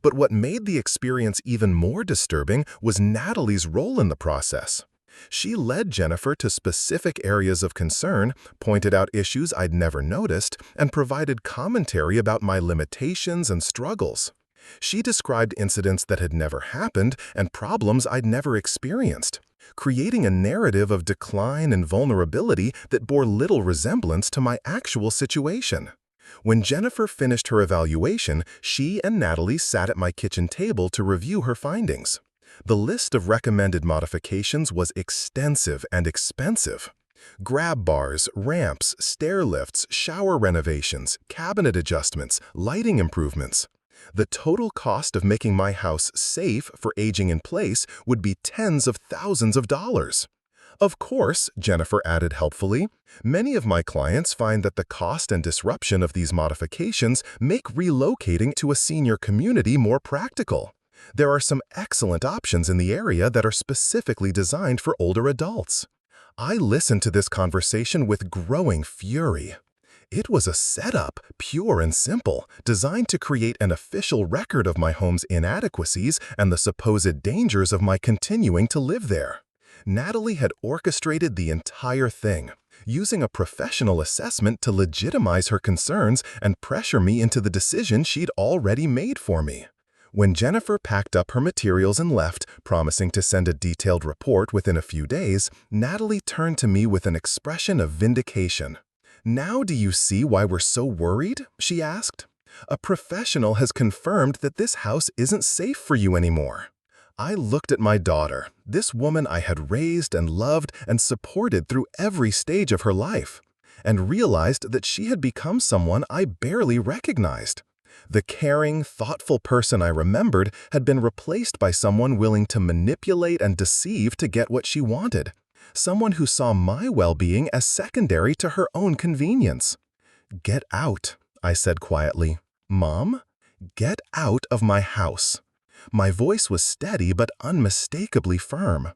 But what made the experience even more disturbing was Natalie's role in the process. She led Jennifer to specific areas of concern, pointed out issues I'd never noticed, and provided commentary about my limitations and struggles. She described incidents that had never happened and problems I'd never experienced, creating a narrative of decline and vulnerability that bore little resemblance to my actual situation. When Jennifer finished her evaluation, she and Natalie sat at my kitchen table to review her findings. The list of recommended modifications was extensive and expensive. Grab bars, ramps, stair lifts, shower renovations, cabinet adjustments, lighting improvements. The total cost of making my house safe for aging in place would be tens of thousands of dollars. Of course, Jennifer added helpfully, many of my clients find that the cost and disruption of these modifications make relocating to a senior community more practical. There are some excellent options in the area that are specifically designed for older adults. I listened to this conversation with growing fury. It was a setup, pure and simple, designed to create an official record of my home's inadequacies and the supposed dangers of my continuing to live there. Natalie had orchestrated the entire thing, using a professional assessment to legitimize her concerns and pressure me into the decision she'd already made for me. When Jennifer packed up her materials and left, promising to send a detailed report within a few days, Natalie turned to me with an expression of vindication. "Now do you see why we're so worried?" she asked. "A professional has confirmed that this house isn't safe for you anymore." I looked at my daughter, this woman I had raised and loved and supported through every stage of her life, and realized that she had become someone I barely recognized. The caring, thoughtful person I remembered had been replaced by someone willing to manipulate and deceive to get what she wanted. Someone who saw my well-being as secondary to her own convenience. "Get out," I said quietly. "Mom, get out of my house." My voice was steady but unmistakably firm.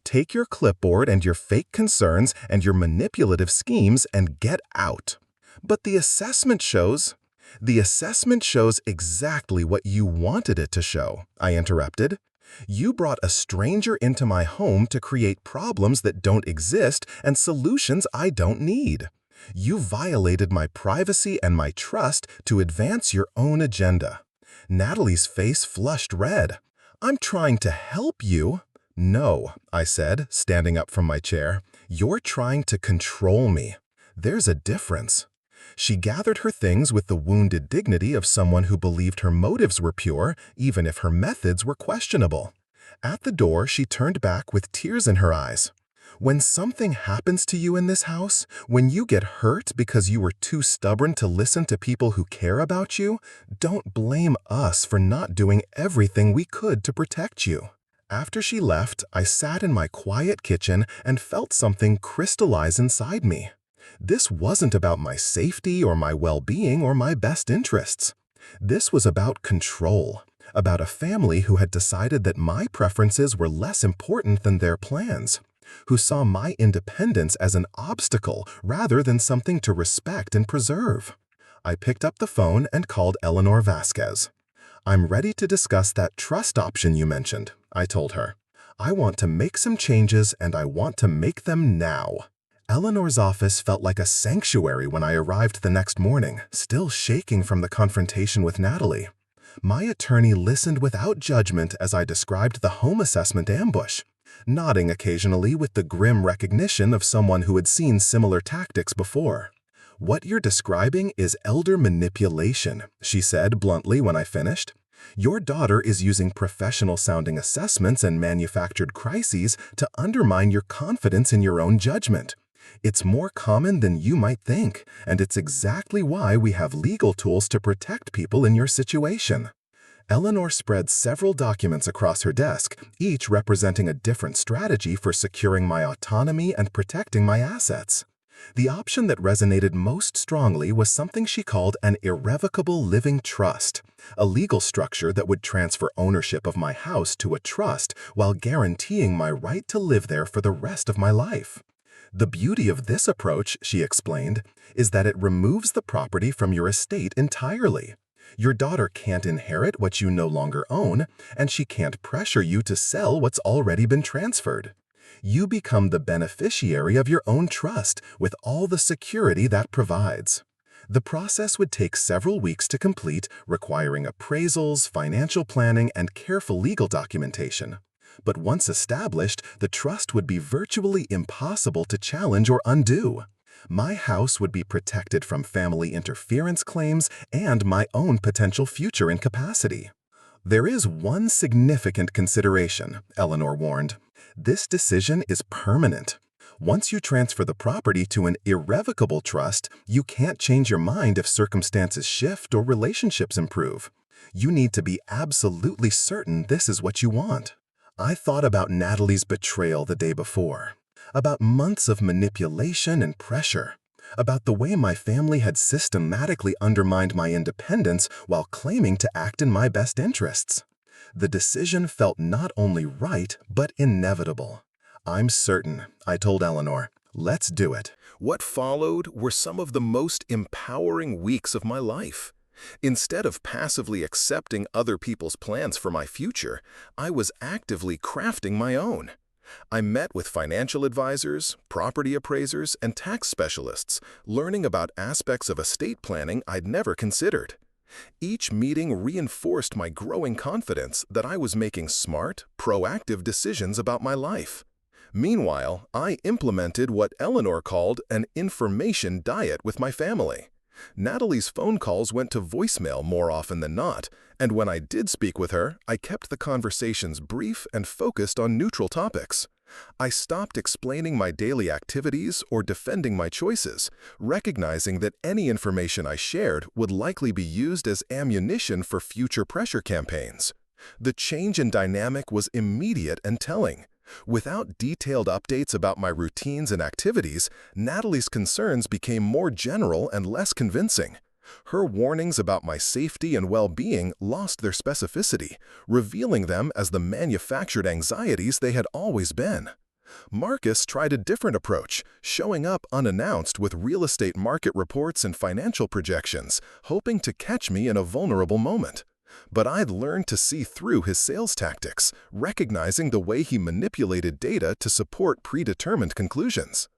"Take your clipboard and your fake concerns and your manipulative schemes and get out." "But the assessment shows—" "The assessment shows exactly what you wanted it to show," I interrupted. "You brought a stranger into my home to create problems that don't exist and solutions I don't need. You violated my privacy and my trust to advance your own agenda." Natalie's face flushed red. "I'm trying to help you." "No," I said, standing up from my chair. "You're trying to control me. There's a difference." She gathered her things with the wounded dignity of someone who believed her motives were pure, even if her methods were questionable. At the door, she turned back with tears in her eyes. "When something happens to you in this house, when you get hurt because you were too stubborn to listen to people who care about you, don't blame us for not doing everything we could to protect you." After she left, I sat in my quiet kitchen and felt something crystallize inside me. This wasn't about my safety or my well-being or my best interests. This was about control, about a family who had decided that my preferences were less important than their plans, who saw my independence as an obstacle rather than something to respect and preserve. I picked up the phone and called Eleanor Vasquez. "I'm ready to discuss that trust option you mentioned," I told her. "I want to make some changes and I want to make them now." Eleanor's office felt like a sanctuary when I arrived the next morning, still shaking from the confrontation with Natalie. My attorney listened without judgment as I described the home assessment ambush, nodding occasionally with the grim recognition of someone who had seen similar tactics before. "What you're describing is elder manipulation," she said bluntly when I finished. "Your daughter is using professional-sounding assessments and manufactured crises to undermine your confidence in your own judgment. It's more common than you might think, and it's exactly why we have legal tools to protect people in your situation." Eleanor spread several documents across her desk, each representing a different strategy for securing my autonomy and protecting my assets. The option that resonated most strongly was something she called an irrevocable living trust, a legal structure that would transfer ownership of my house to a trust while guaranteeing my right to live there for the rest of my life. "The beauty of this approach," she explained, "is that it removes the property from your estate entirely. Your daughter can't inherit what you no longer own, and she can't pressure you to sell what's already been transferred. You become the beneficiary of your own trust with all the security that provides. The process would take several weeks to complete, requiring appraisals, financial planning, and careful legal documentation. But once established, the trust would be virtually impossible to challenge or undo. My house would be protected from family interference claims and my own potential future incapacity. There is one significant consideration, Eleanor warned. This decision is permanent. Once you transfer the property to an irrevocable trust, you can't change your mind if circumstances shift or relationships improve. You need to be absolutely certain this is what you want. I thought about Natalie's betrayal the day before, about months of manipulation and pressure, about the way my family had systematically undermined my independence while claiming to act in my best interests. The decision felt not only right, but inevitable. I'm certain, I told Eleanor. Let's do it. What followed were some of the most empowering weeks of my life. Instead of passively accepting other people's plans for my future, I was actively crafting my own. I met with financial advisors, property appraisers, and tax specialists, learning about aspects of estate planning I'd never considered. Each meeting reinforced my growing confidence that I was making smart, proactive decisions about my life. Meanwhile, I implemented what Eleanor called an information diet with my family. Natalie's phone calls went to voicemail more often than not, and when I did speak with her, I kept the conversations brief and focused on neutral topics. I stopped explaining my daily activities or defending my choices, recognizing that any information I shared would likely be used as ammunition for future pressure campaigns. The change in dynamic was immediate and telling. Without detailed updates about my routines and activities, Natalie's concerns became more general and less convincing. Her warnings about my safety and well-being lost their specificity, revealing them as the manufactured anxieties they had always been. Marcus tried a different approach, showing up unannounced with real estate market reports and financial projections, hoping to catch me in a vulnerable moment. But I'd learned to see through his sales tactics, recognizing the way he manipulated data to support predetermined conclusions.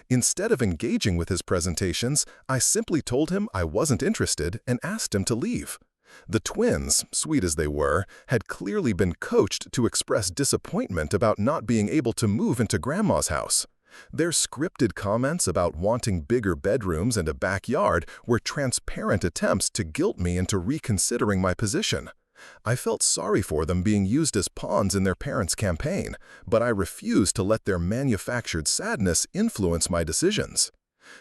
Instead of engaging with his presentations, I simply told him I wasn't interested and asked him to leave. The twins, sweet as they were, had clearly been coached to express disappointment about not being able to move into Grandma's house. Their scripted comments about wanting bigger bedrooms and a backyard were transparent attempts to guilt me into reconsidering my position. I felt sorry for them being used as pawns in their parents' campaign, but I refused to let their manufactured sadness influence my decisions.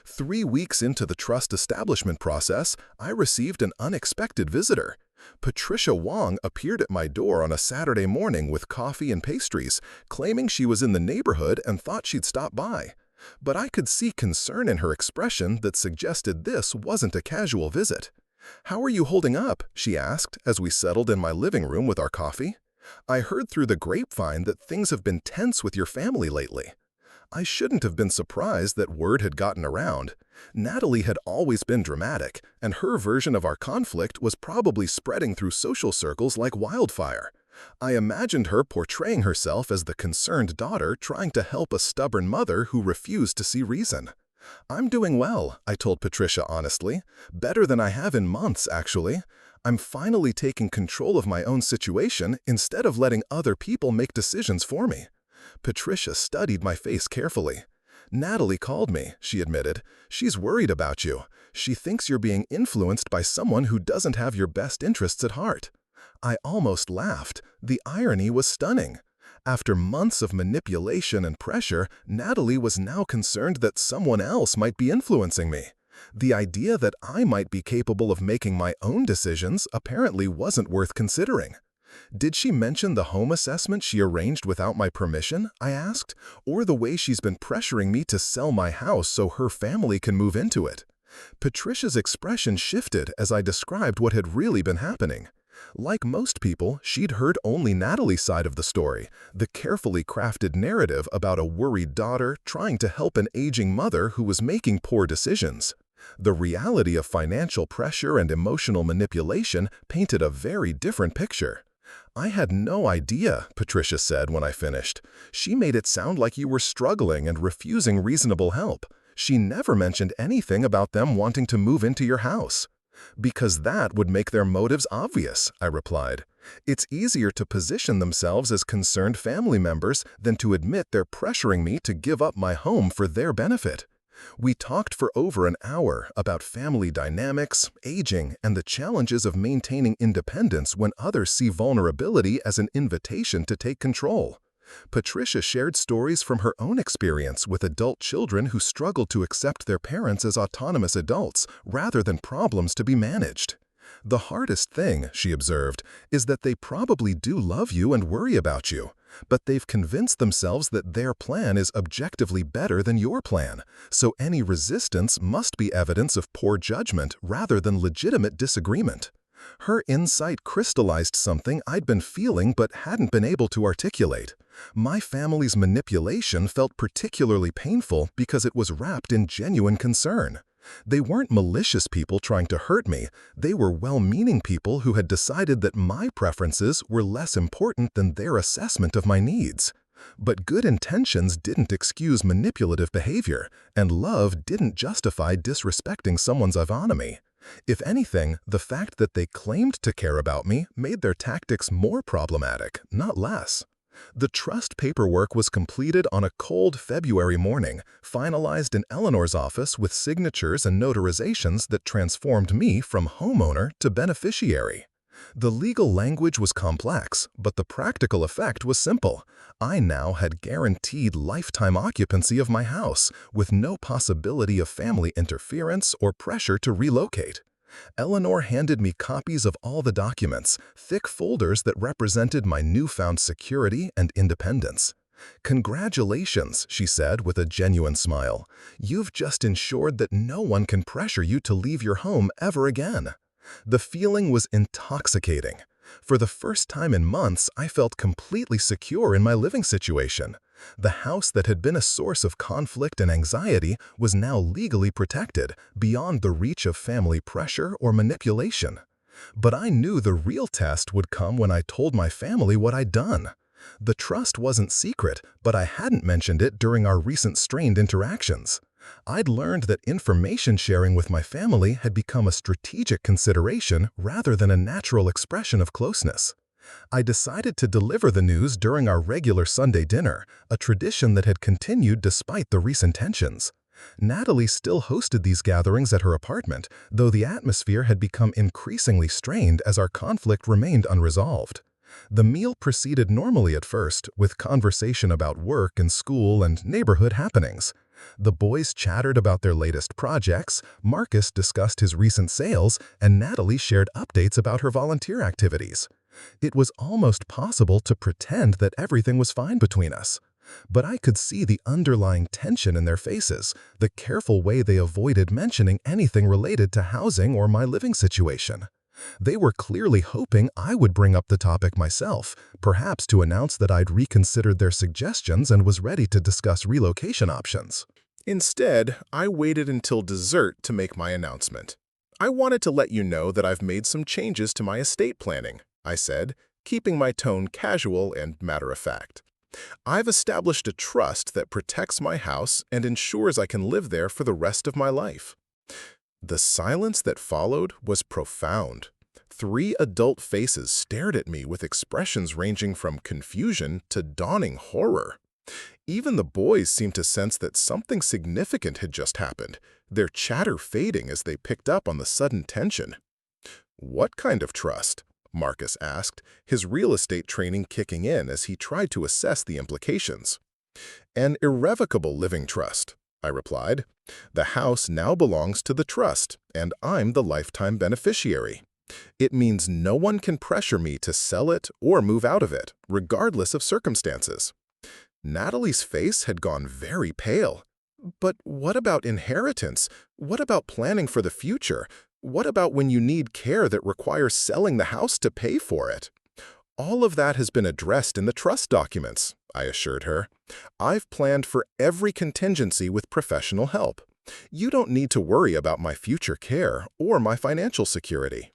3 weeks into the trust establishment process, I received an unexpected visitor. Patricia Wong appeared at my door on a Saturday morning with coffee and pastries, claiming she was in the neighborhood and thought she'd stop by. But I could see concern in her expression that suggested this wasn't a casual visit. "How are you holding up?" she asked as we settled in my living room with our coffee. "I heard through the grapevine that things have been tense with your family lately." I shouldn't have been surprised that word had gotten around. Natalie had always been dramatic, and her version of our conflict was probably spreading through social circles like wildfire. I imagined her portraying herself as the concerned daughter trying to help a stubborn mother who refused to see reason. "I'm doing well," I told Patricia honestly. "Better than I have in months, actually. I'm finally taking control of my own situation instead of letting other people make decisions for me." Patricia studied my face carefully. "Natalie called me," she admitted. "She's worried about you. She thinks you're being influenced by someone who doesn't have your best interests at heart." I almost laughed. The irony was stunning. After months of manipulation and pressure, Natalie was now concerned that someone else might be influencing me. The idea that I might be capable of making my own decisions apparently wasn't worth considering. "Did she mention the home assessment she arranged without my permission?" I asked, "or the way she's been pressuring me to sell my house so her family can move into it?" Patricia's expression shifted as I described what had really been happening. Like most people, she'd heard only Natalie's side of the story, the carefully crafted narrative about a worried daughter trying to help an aging mother who was making poor decisions. The reality of financial pressure and emotional manipulation painted a very different picture. "I had no idea," Patricia said when I finished. "She made it sound like you were struggling and refusing reasonable help. She never mentioned anything about them wanting to move into your house." "Because that would make their motives obvious," I replied. "It's easier to position themselves as concerned family members than to admit they're pressuring me to give up my home for their benefit." We talked for over an hour about family dynamics, aging, and the challenges of maintaining independence when others see vulnerability as an invitation to take control. Patricia shared stories from her own experience with adult children who struggled to accept their parents as autonomous adults rather than problems to be managed. "The hardest thing," she observed, "is that they probably do love you and worry about you, but they've convinced themselves that their plan is objectively better than your plan, so any resistance must be evidence of poor judgment rather than legitimate disagreement." Her insight crystallized something I'd been feeling but hadn't been able to articulate. My family's manipulation felt particularly painful because it was wrapped in genuine concern. They weren't malicious people trying to hurt me. They were well-meaning people who had decided that my preferences were less important than their assessment of my needs. But good intentions didn't excuse manipulative behavior, and love didn't justify disrespecting someone's autonomy. If anything, the fact that they claimed to care about me made their tactics more problematic, not less. The trust paperwork was completed on a cold February morning, finalized in Eleanor's office with signatures and notarizations that transformed me from homeowner to beneficiary. The legal language was complex, but the practical effect was simple. I now had guaranteed lifetime occupancy of my house, with no possibility of family interference or pressure to relocate. Eleanor handed me copies of all the documents, thick folders that represented my newfound security and independence. "Congratulations," she said with a genuine smile. "You've just ensured that no one can pressure you to leave your home ever again." The feeling was intoxicating. For the first time in months, I felt completely secure in my living situation. The house that had been a source of conflict and anxiety was now legally protected, beyond the reach of family pressure or manipulation. But I knew the real test would come when I told my family what I'd done. The trust wasn't secret, but I hadn't mentioned it during our recent strained interactions. I'd learned that information sharing with my family had become a strategic consideration rather than a natural expression of closeness. I decided to deliver the news during our regular Sunday dinner, a tradition that had continued despite the recent tensions. Natalie still hosted these gatherings at her apartment, though the atmosphere had become increasingly strained as our conflict remained unresolved. The meal proceeded normally at first, with conversation about work and school and neighborhood happenings. The boys chattered about their latest projects, Marcus discussed his recent sales, and Natalie shared updates about her volunteer activities. It was almost possible to pretend that everything was fine between us. But I could see the underlying tension in their faces, the careful way they avoided mentioning anything related to housing or my living situation. They were clearly hoping I would bring up the topic myself, perhaps to announce that I'd reconsidered their suggestions and was ready to discuss relocation options. Instead, I waited until dessert to make my announcement. "I wanted to let you know that I've made some changes to my estate planning," I said, keeping my tone casual and matter-of-fact. "I've established a trust that protects my house and ensures I can live there for the rest of my life." The silence that followed was profound. 3 adult faces stared at me with expressions ranging from confusion to dawning horror. Even the boys seemed to sense that something significant had just happened, their chatter fading as they picked up on the sudden tension. "What kind of trust?" Marcus asked, his real estate training kicking in as he tried to assess the implications. "An irrevocable living trust," I replied. "The house now belongs to the trust, and I'm the lifetime beneficiary. It means no one can pressure me to sell it or move out of it, regardless of circumstances." Natalie's face had gone very pale. "But what about inheritance? What about planning for the future? What about when you need care that requires selling the house to pay for it?" "All of that has been addressed in the trust documents," I assured her. "I've planned for every contingency with professional help. You don't need to worry about my future care or my financial security."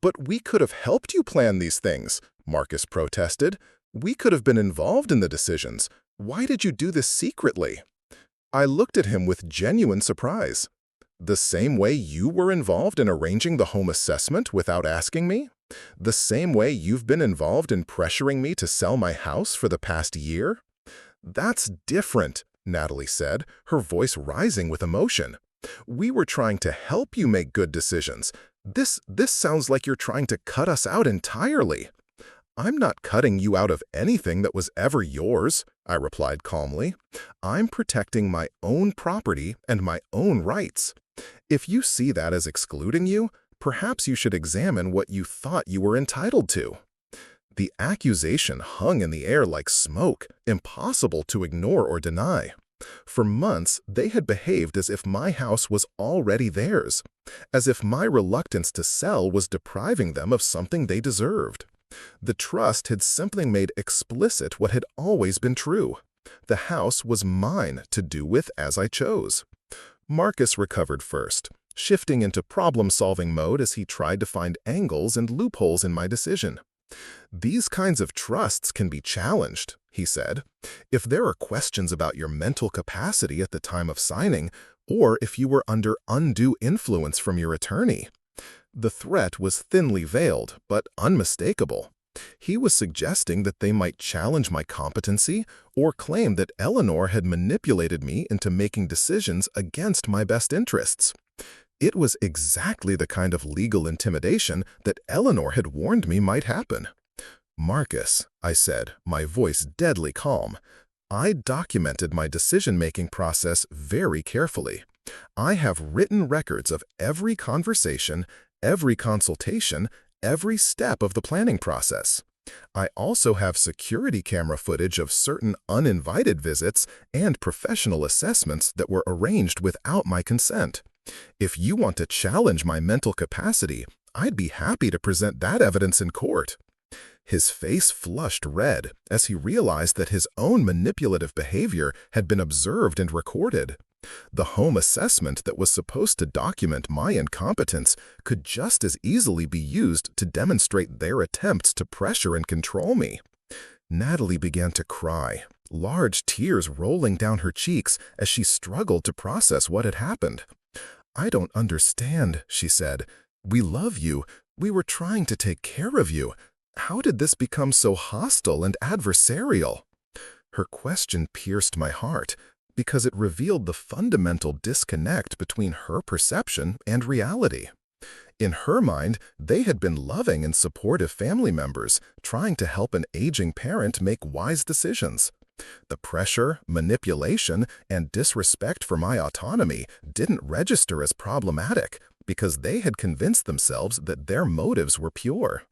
"But we could have helped you plan these things," Marcus protested. "We could have been involved in the decisions. Why did you do this secretly?" I looked at him with genuine surprise. "The same way you were involved in arranging the home assessment without asking me? The same way you've been involved in pressuring me to sell my house for the past year?" "That's different," Natalie said, her voice rising with emotion. "We were trying to help you make good decisions. This sounds like you're trying to cut us out entirely." "I'm not cutting you out of anything that was ever yours," I replied calmly. "I'm protecting my own property and my own rights. If you see that as excluding you, perhaps you should examine what you thought you were entitled to." The accusation hung in the air like smoke, impossible to ignore or deny. For months, they had behaved as if my house was already theirs, as if my reluctance to sell was depriving them of something they deserved. The trust had simply made explicit what had always been true. The house was mine to do with as I chose. Marcus recovered first, shifting into problem-solving mode as he tried to find angles and loopholes in my decision. "These kinds of trusts can be challenged," he said. "If there are questions about your mental capacity at the time of signing, or if you were under undue influence from your attorney." The threat was thinly veiled, but unmistakable. He was suggesting that they might challenge my competency or claim that Eleanor had manipulated me into making decisions against my best interests. It was exactly the kind of legal intimidation that Eleanor had warned me might happen. "Marcus," I said, my voice deadly calm, "I documented my decision-making process very carefully. I have written records of every conversation, every consultation, every step of the planning process. I also have security camera footage of certain uninvited visits and professional assessments that were arranged without my consent. If you want to challenge my mental capacity, I'd be happy to present that evidence in court." His face flushed red as he realized that his own manipulative behavior had been observed and recorded. The home assessment that was supposed to document my incompetence could just as easily be used to demonstrate their attempts to pressure and control me. Natalie began to cry, large tears rolling down her cheeks as she struggled to process what had happened. "I don't understand," she said. "We love you. We were trying to take care of you. How did this become so hostile and adversarial?" Her question pierced my heart because it revealed the fundamental disconnect between her perception and reality. In her mind, they had been loving and supportive family members, trying to help an aging parent make wise decisions. The pressure, manipulation, and disrespect for my autonomy didn't register as problematic because they had convinced themselves that their motives were pure.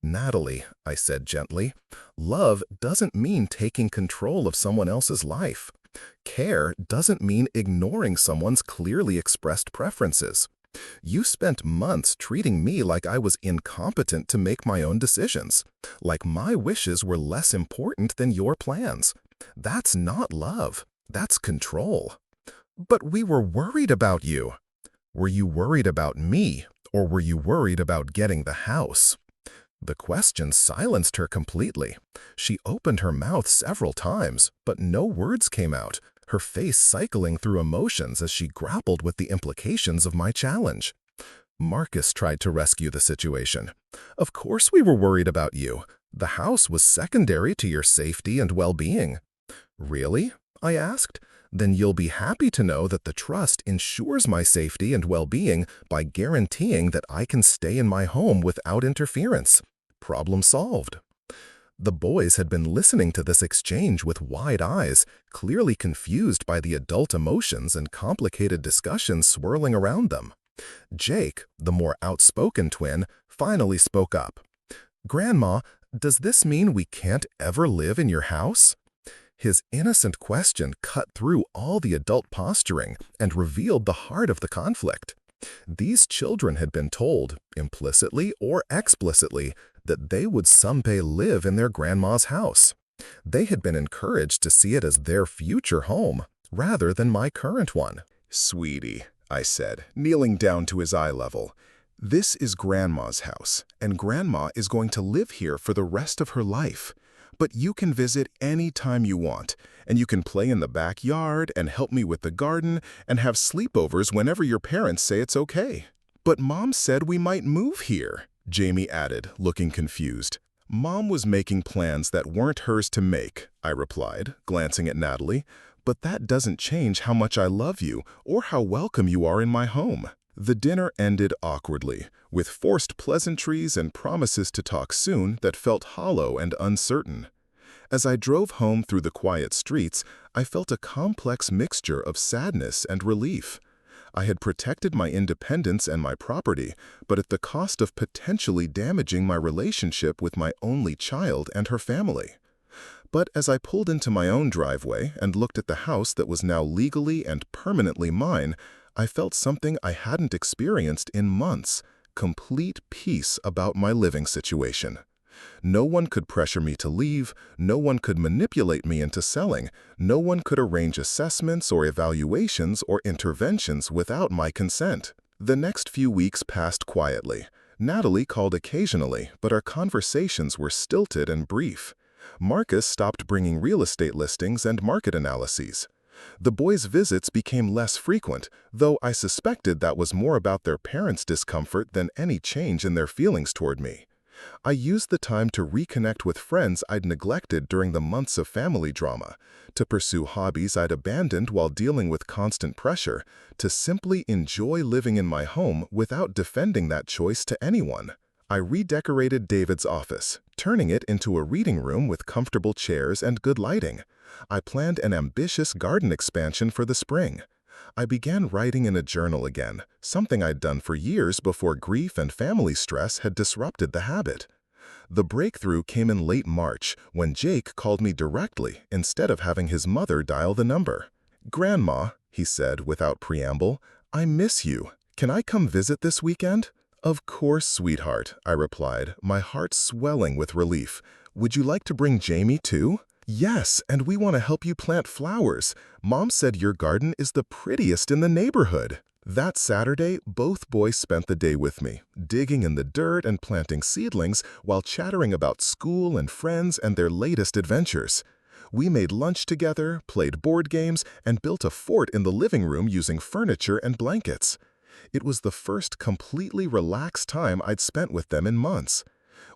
"Natalie," I said gently, "love doesn't mean taking control of someone else's life. Care doesn't mean ignoring someone's clearly expressed preferences. You spent months treating me like I was incompetent to make my own decisions, like my wishes were less important than your plans. That's not love. That's control." "But we were worried about you." "Were you worried about me, or were you worried about getting the house?" The question silenced her completely. She opened her mouth several times, but no words came out, her face cycling through emotions as she grappled with the implications of my challenge. Marcus tried to rescue the situation. "Of course we were worried about you. The house was secondary to your safety and well-being." "Really?" I asked. "Then you'll be happy to know that the trust ensures my safety and well-being by guaranteeing that I can stay in my home without interference. Problem solved." The boys had been listening to this exchange with wide eyes, clearly confused by the adult emotions and complicated discussions swirling around them. Jake, the more outspoken twin, finally spoke up. "Grandma, does this mean we can't ever live in your house?" His innocent question cut through all the adult posturing and revealed the heart of the conflict. These children had been told, implicitly or explicitly, that they would someday live in their grandma's house. They had been encouraged to see it as their future home, rather than my current one. "Sweetie," I said, kneeling down to his eye level, This is Grandma's house, and Grandma is going to live here for the rest of her life. But you can visit any time you want, and you can play in the backyard and help me with the garden and have sleepovers whenever your parents say it's okay. But Mom said we might move here, Jamie added, looking confused. Mom was making plans that weren't hers to make, I replied, glancing at Natalie. But that doesn't change how much I love you or how welcome you are in my home. The dinner ended awkwardly, with forced pleasantries and promises to talk soon that felt hollow and uncertain. As I drove home through the quiet streets, I felt a complex mixture of sadness and relief. I had protected my independence and my property, but at the cost of potentially damaging my relationship with my only child and her family. But as I pulled into my own driveway and looked at the house that was now legally and permanently mine, I felt something I hadn't experienced in months: complete peace about my living situation. No one could pressure me to leave, no one could manipulate me into selling, no one could arrange assessments or evaluations or interventions without my consent. The next few weeks passed quietly. Natalie called occasionally, but our conversations were stilted and brief. Marcus stopped bringing real estate listings and market analyses. The boys' visits became less frequent, though I suspected that was more about their parents' discomfort than any change in their feelings toward me. I used the time to reconnect with friends I'd neglected during the months of family drama, to pursue hobbies I'd abandoned while dealing with constant pressure, to simply enjoy living in my home without defending that choice to anyone. I redecorated David's office, turning it into a reading room with comfortable chairs and good lighting. I planned an ambitious garden expansion for the spring. I began writing in a journal again, something I'd done for years before grief and family stress had disrupted the habit. The breakthrough came in late March, when Jake called me directly instead of having his mother dial the number. "Grandma," he said without preamble, "I miss you. Can I come visit this weekend?" "Of course, sweetheart," I replied, my heart swelling with relief. "Would you like to bring Jamie too?" "Yes, and we want to help you plant flowers. Mom said your garden is the prettiest in the neighborhood." That Saturday, both boys spent the day with me, digging in the dirt and planting seedlings while chattering about school and friends and their latest adventures. We made lunch together, played board games, and built a fort in the living room using furniture and blankets. It was the first completely relaxed time I'd spent with them in months.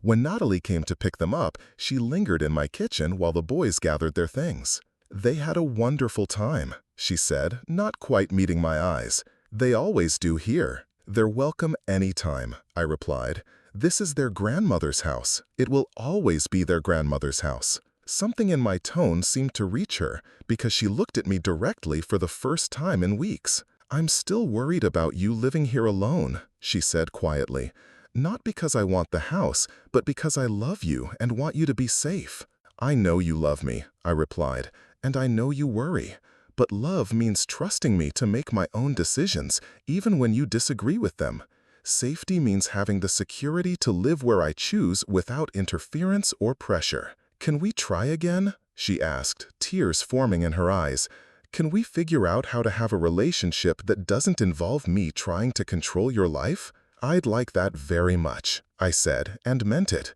When Natalie came to pick them up, she lingered in my kitchen while the boys gathered their things. "They had a wonderful time," she said, not quite meeting my eyes. "They always do here." "They're welcome anytime," I replied. "This is their grandmother's house. It will always be their grandmother's house." Something in my tone seemed to reach her, because she looked at me directly for the first time in weeks. "I'm still worried about you living here alone," she said quietly. "Not because I want the house, but because I love you and want you to be safe." "I know you love me," I replied, "and I know you worry. But love means trusting me to make my own decisions, even when you disagree with them. Safety means having the security to live where I choose without interference or pressure." "Can we try again?" she asked, tears forming in her eyes. "Can we figure out how to have a relationship that doesn't involve me trying to control your life?" "I'd like that very much," I said, and meant it.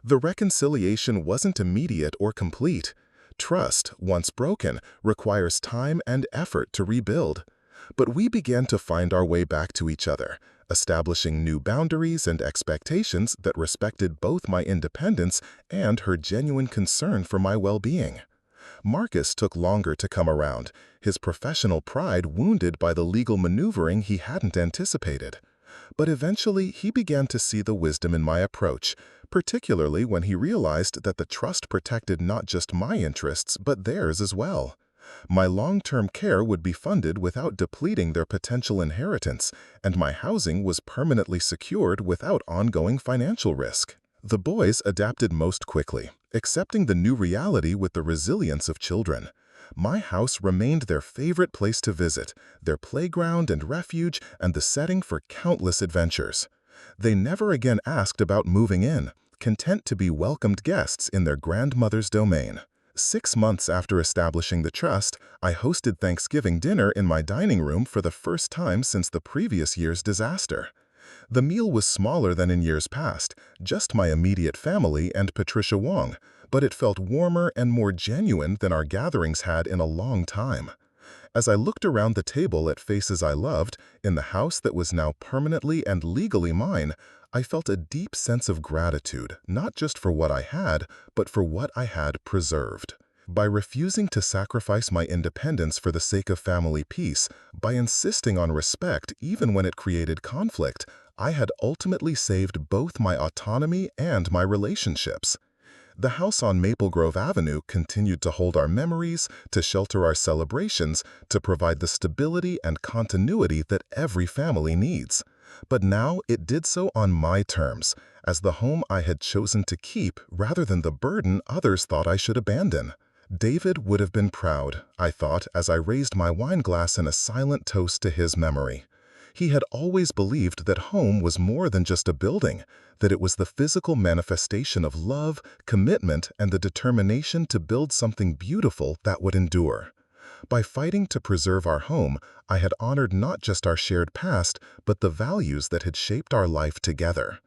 The reconciliation wasn't immediate or complete. Trust, once broken, requires time and effort to rebuild. But we began to find our way back to each other, establishing new boundaries and expectations that respected both my independence and her genuine concern for my well-being. Marcus took longer to come around, his professional pride wounded by the legal maneuvering he hadn't anticipated. But eventually, he began to see the wisdom in my approach, particularly when he realized that the trust protected not just my interests, but theirs as well. My long-term care would be funded without depleting their potential inheritance, and my housing was permanently secured without ongoing financial risk. The boys adapted most quickly, accepting the new reality with the resilience of children. My house remained their favorite place to visit, their playground and refuge, and the setting for countless adventures. They never again asked about moving in, content to be welcomed guests in their grandmother's domain. 6 months after establishing the trust, I hosted Thanksgiving dinner in my dining room for the first time since the previous year's disaster. The meal was smaller than in years past, just my immediate family and Patricia Wong, but it felt warmer and more genuine than our gatherings had in a long time. As I looked around the table at faces I loved, in the house that was now permanently and legally mine, I felt a deep sense of gratitude, not just for what I had, but for what I had preserved. By refusing to sacrifice my independence for the sake of family peace, by insisting on respect even when it created conflict, I had ultimately saved both my autonomy and my relationships. The house on Maple Grove Avenue continued to hold our memories, to shelter our celebrations, to provide the stability and continuity that every family needs. But now it did so on my terms, as the home I had chosen to keep rather than the burden others thought I should abandon. David would have been proud, I thought, as I raised my wine glass in a silent toast to his memory. He had always believed that home was more than just a building, that it was the physical manifestation of love, commitment, and the determination to build something beautiful that would endure. By fighting to preserve our home, I had honored not just our shared past, but the values that had shaped our life together.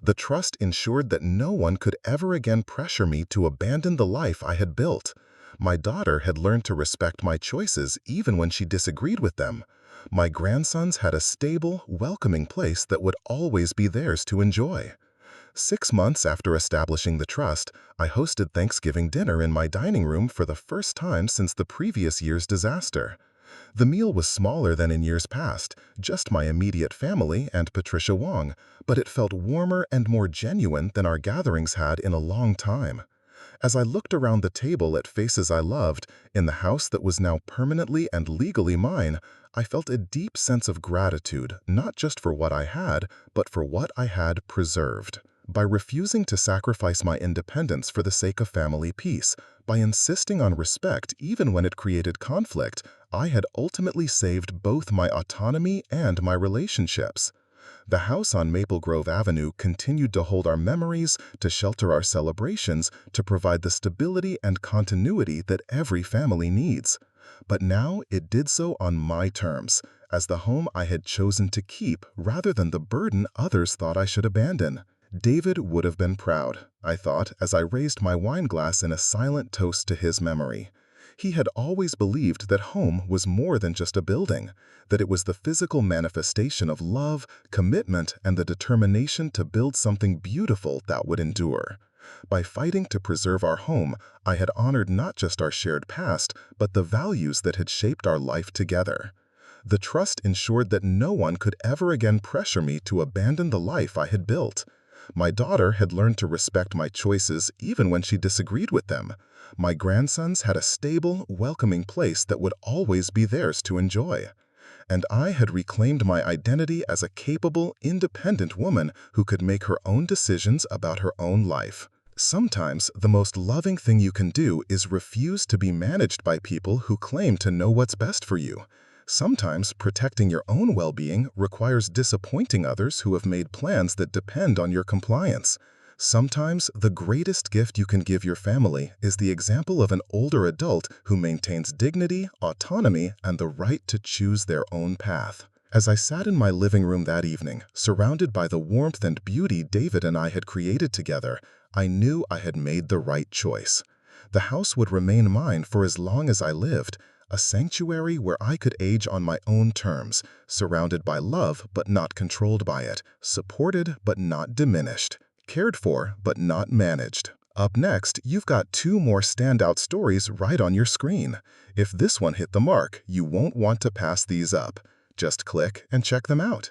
The trust ensured that no one could ever again pressure me to abandon the life I had built. My daughter had learned to respect my choices even when she disagreed with them. My grandsons had a stable, welcoming place that would always be theirs to enjoy. 6 months after establishing the trust, I hosted Thanksgiving dinner in my dining room for the first time since the previous year's disaster. The meal was smaller than in years past, just my immediate family and Patricia Wong, but it felt warmer and more genuine than our gatherings had in a long time. As I looked around the table at faces I loved, in the house that was now permanently and legally mine, I felt a deep sense of gratitude, not just for what I had, but for what I had preserved. By refusing to sacrifice my independence for the sake of family peace, by insisting on respect even when it created conflict, I had ultimately saved both my autonomy and my relationships. The house on Maple Grove Avenue continued to hold our memories, to shelter our celebrations, to provide the stability and continuity that every family needs. But now it did so on my terms, as the home I had chosen to keep rather than the burden others thought I should abandon. David would have been proud, I thought, as I raised my wine glass in a silent toast to his memory. He had always believed that home was more than just a building, that it was the physical manifestation of love, commitment, and the determination to build something beautiful that would endure. By fighting to preserve our home, I had honored not just our shared past, but the values that had shaped our life together. The trust ensured that no one could ever again pressure me to abandon the life I had built. My daughter had learned to respect my choices even when she disagreed with them. My grandsons had a stable, welcoming place that would always be theirs to enjoy. And I had reclaimed my identity as a capable, independent woman who could make her own decisions about her own life. Sometimes the most loving thing you can do is refuse to be managed by people who claim to know what's best for you. Sometimes protecting your own well-being requires disappointing others who have made plans that depend on your compliance. Sometimes the greatest gift you can give your family is the example of an older adult who maintains dignity, autonomy, and the right to choose their own path. As I sat in my living room that evening, surrounded by the warmth and beauty David and I had created together, I knew I had made the right choice. The house would remain mine for as long as I lived, a sanctuary where I could age on my own terms, surrounded by love but not controlled by it, supported but not diminished, cared for but not managed. Up next, you've got 2 more standout stories right on your screen. If this one hit the mark, you won't want to pass these up. Just click and check them out.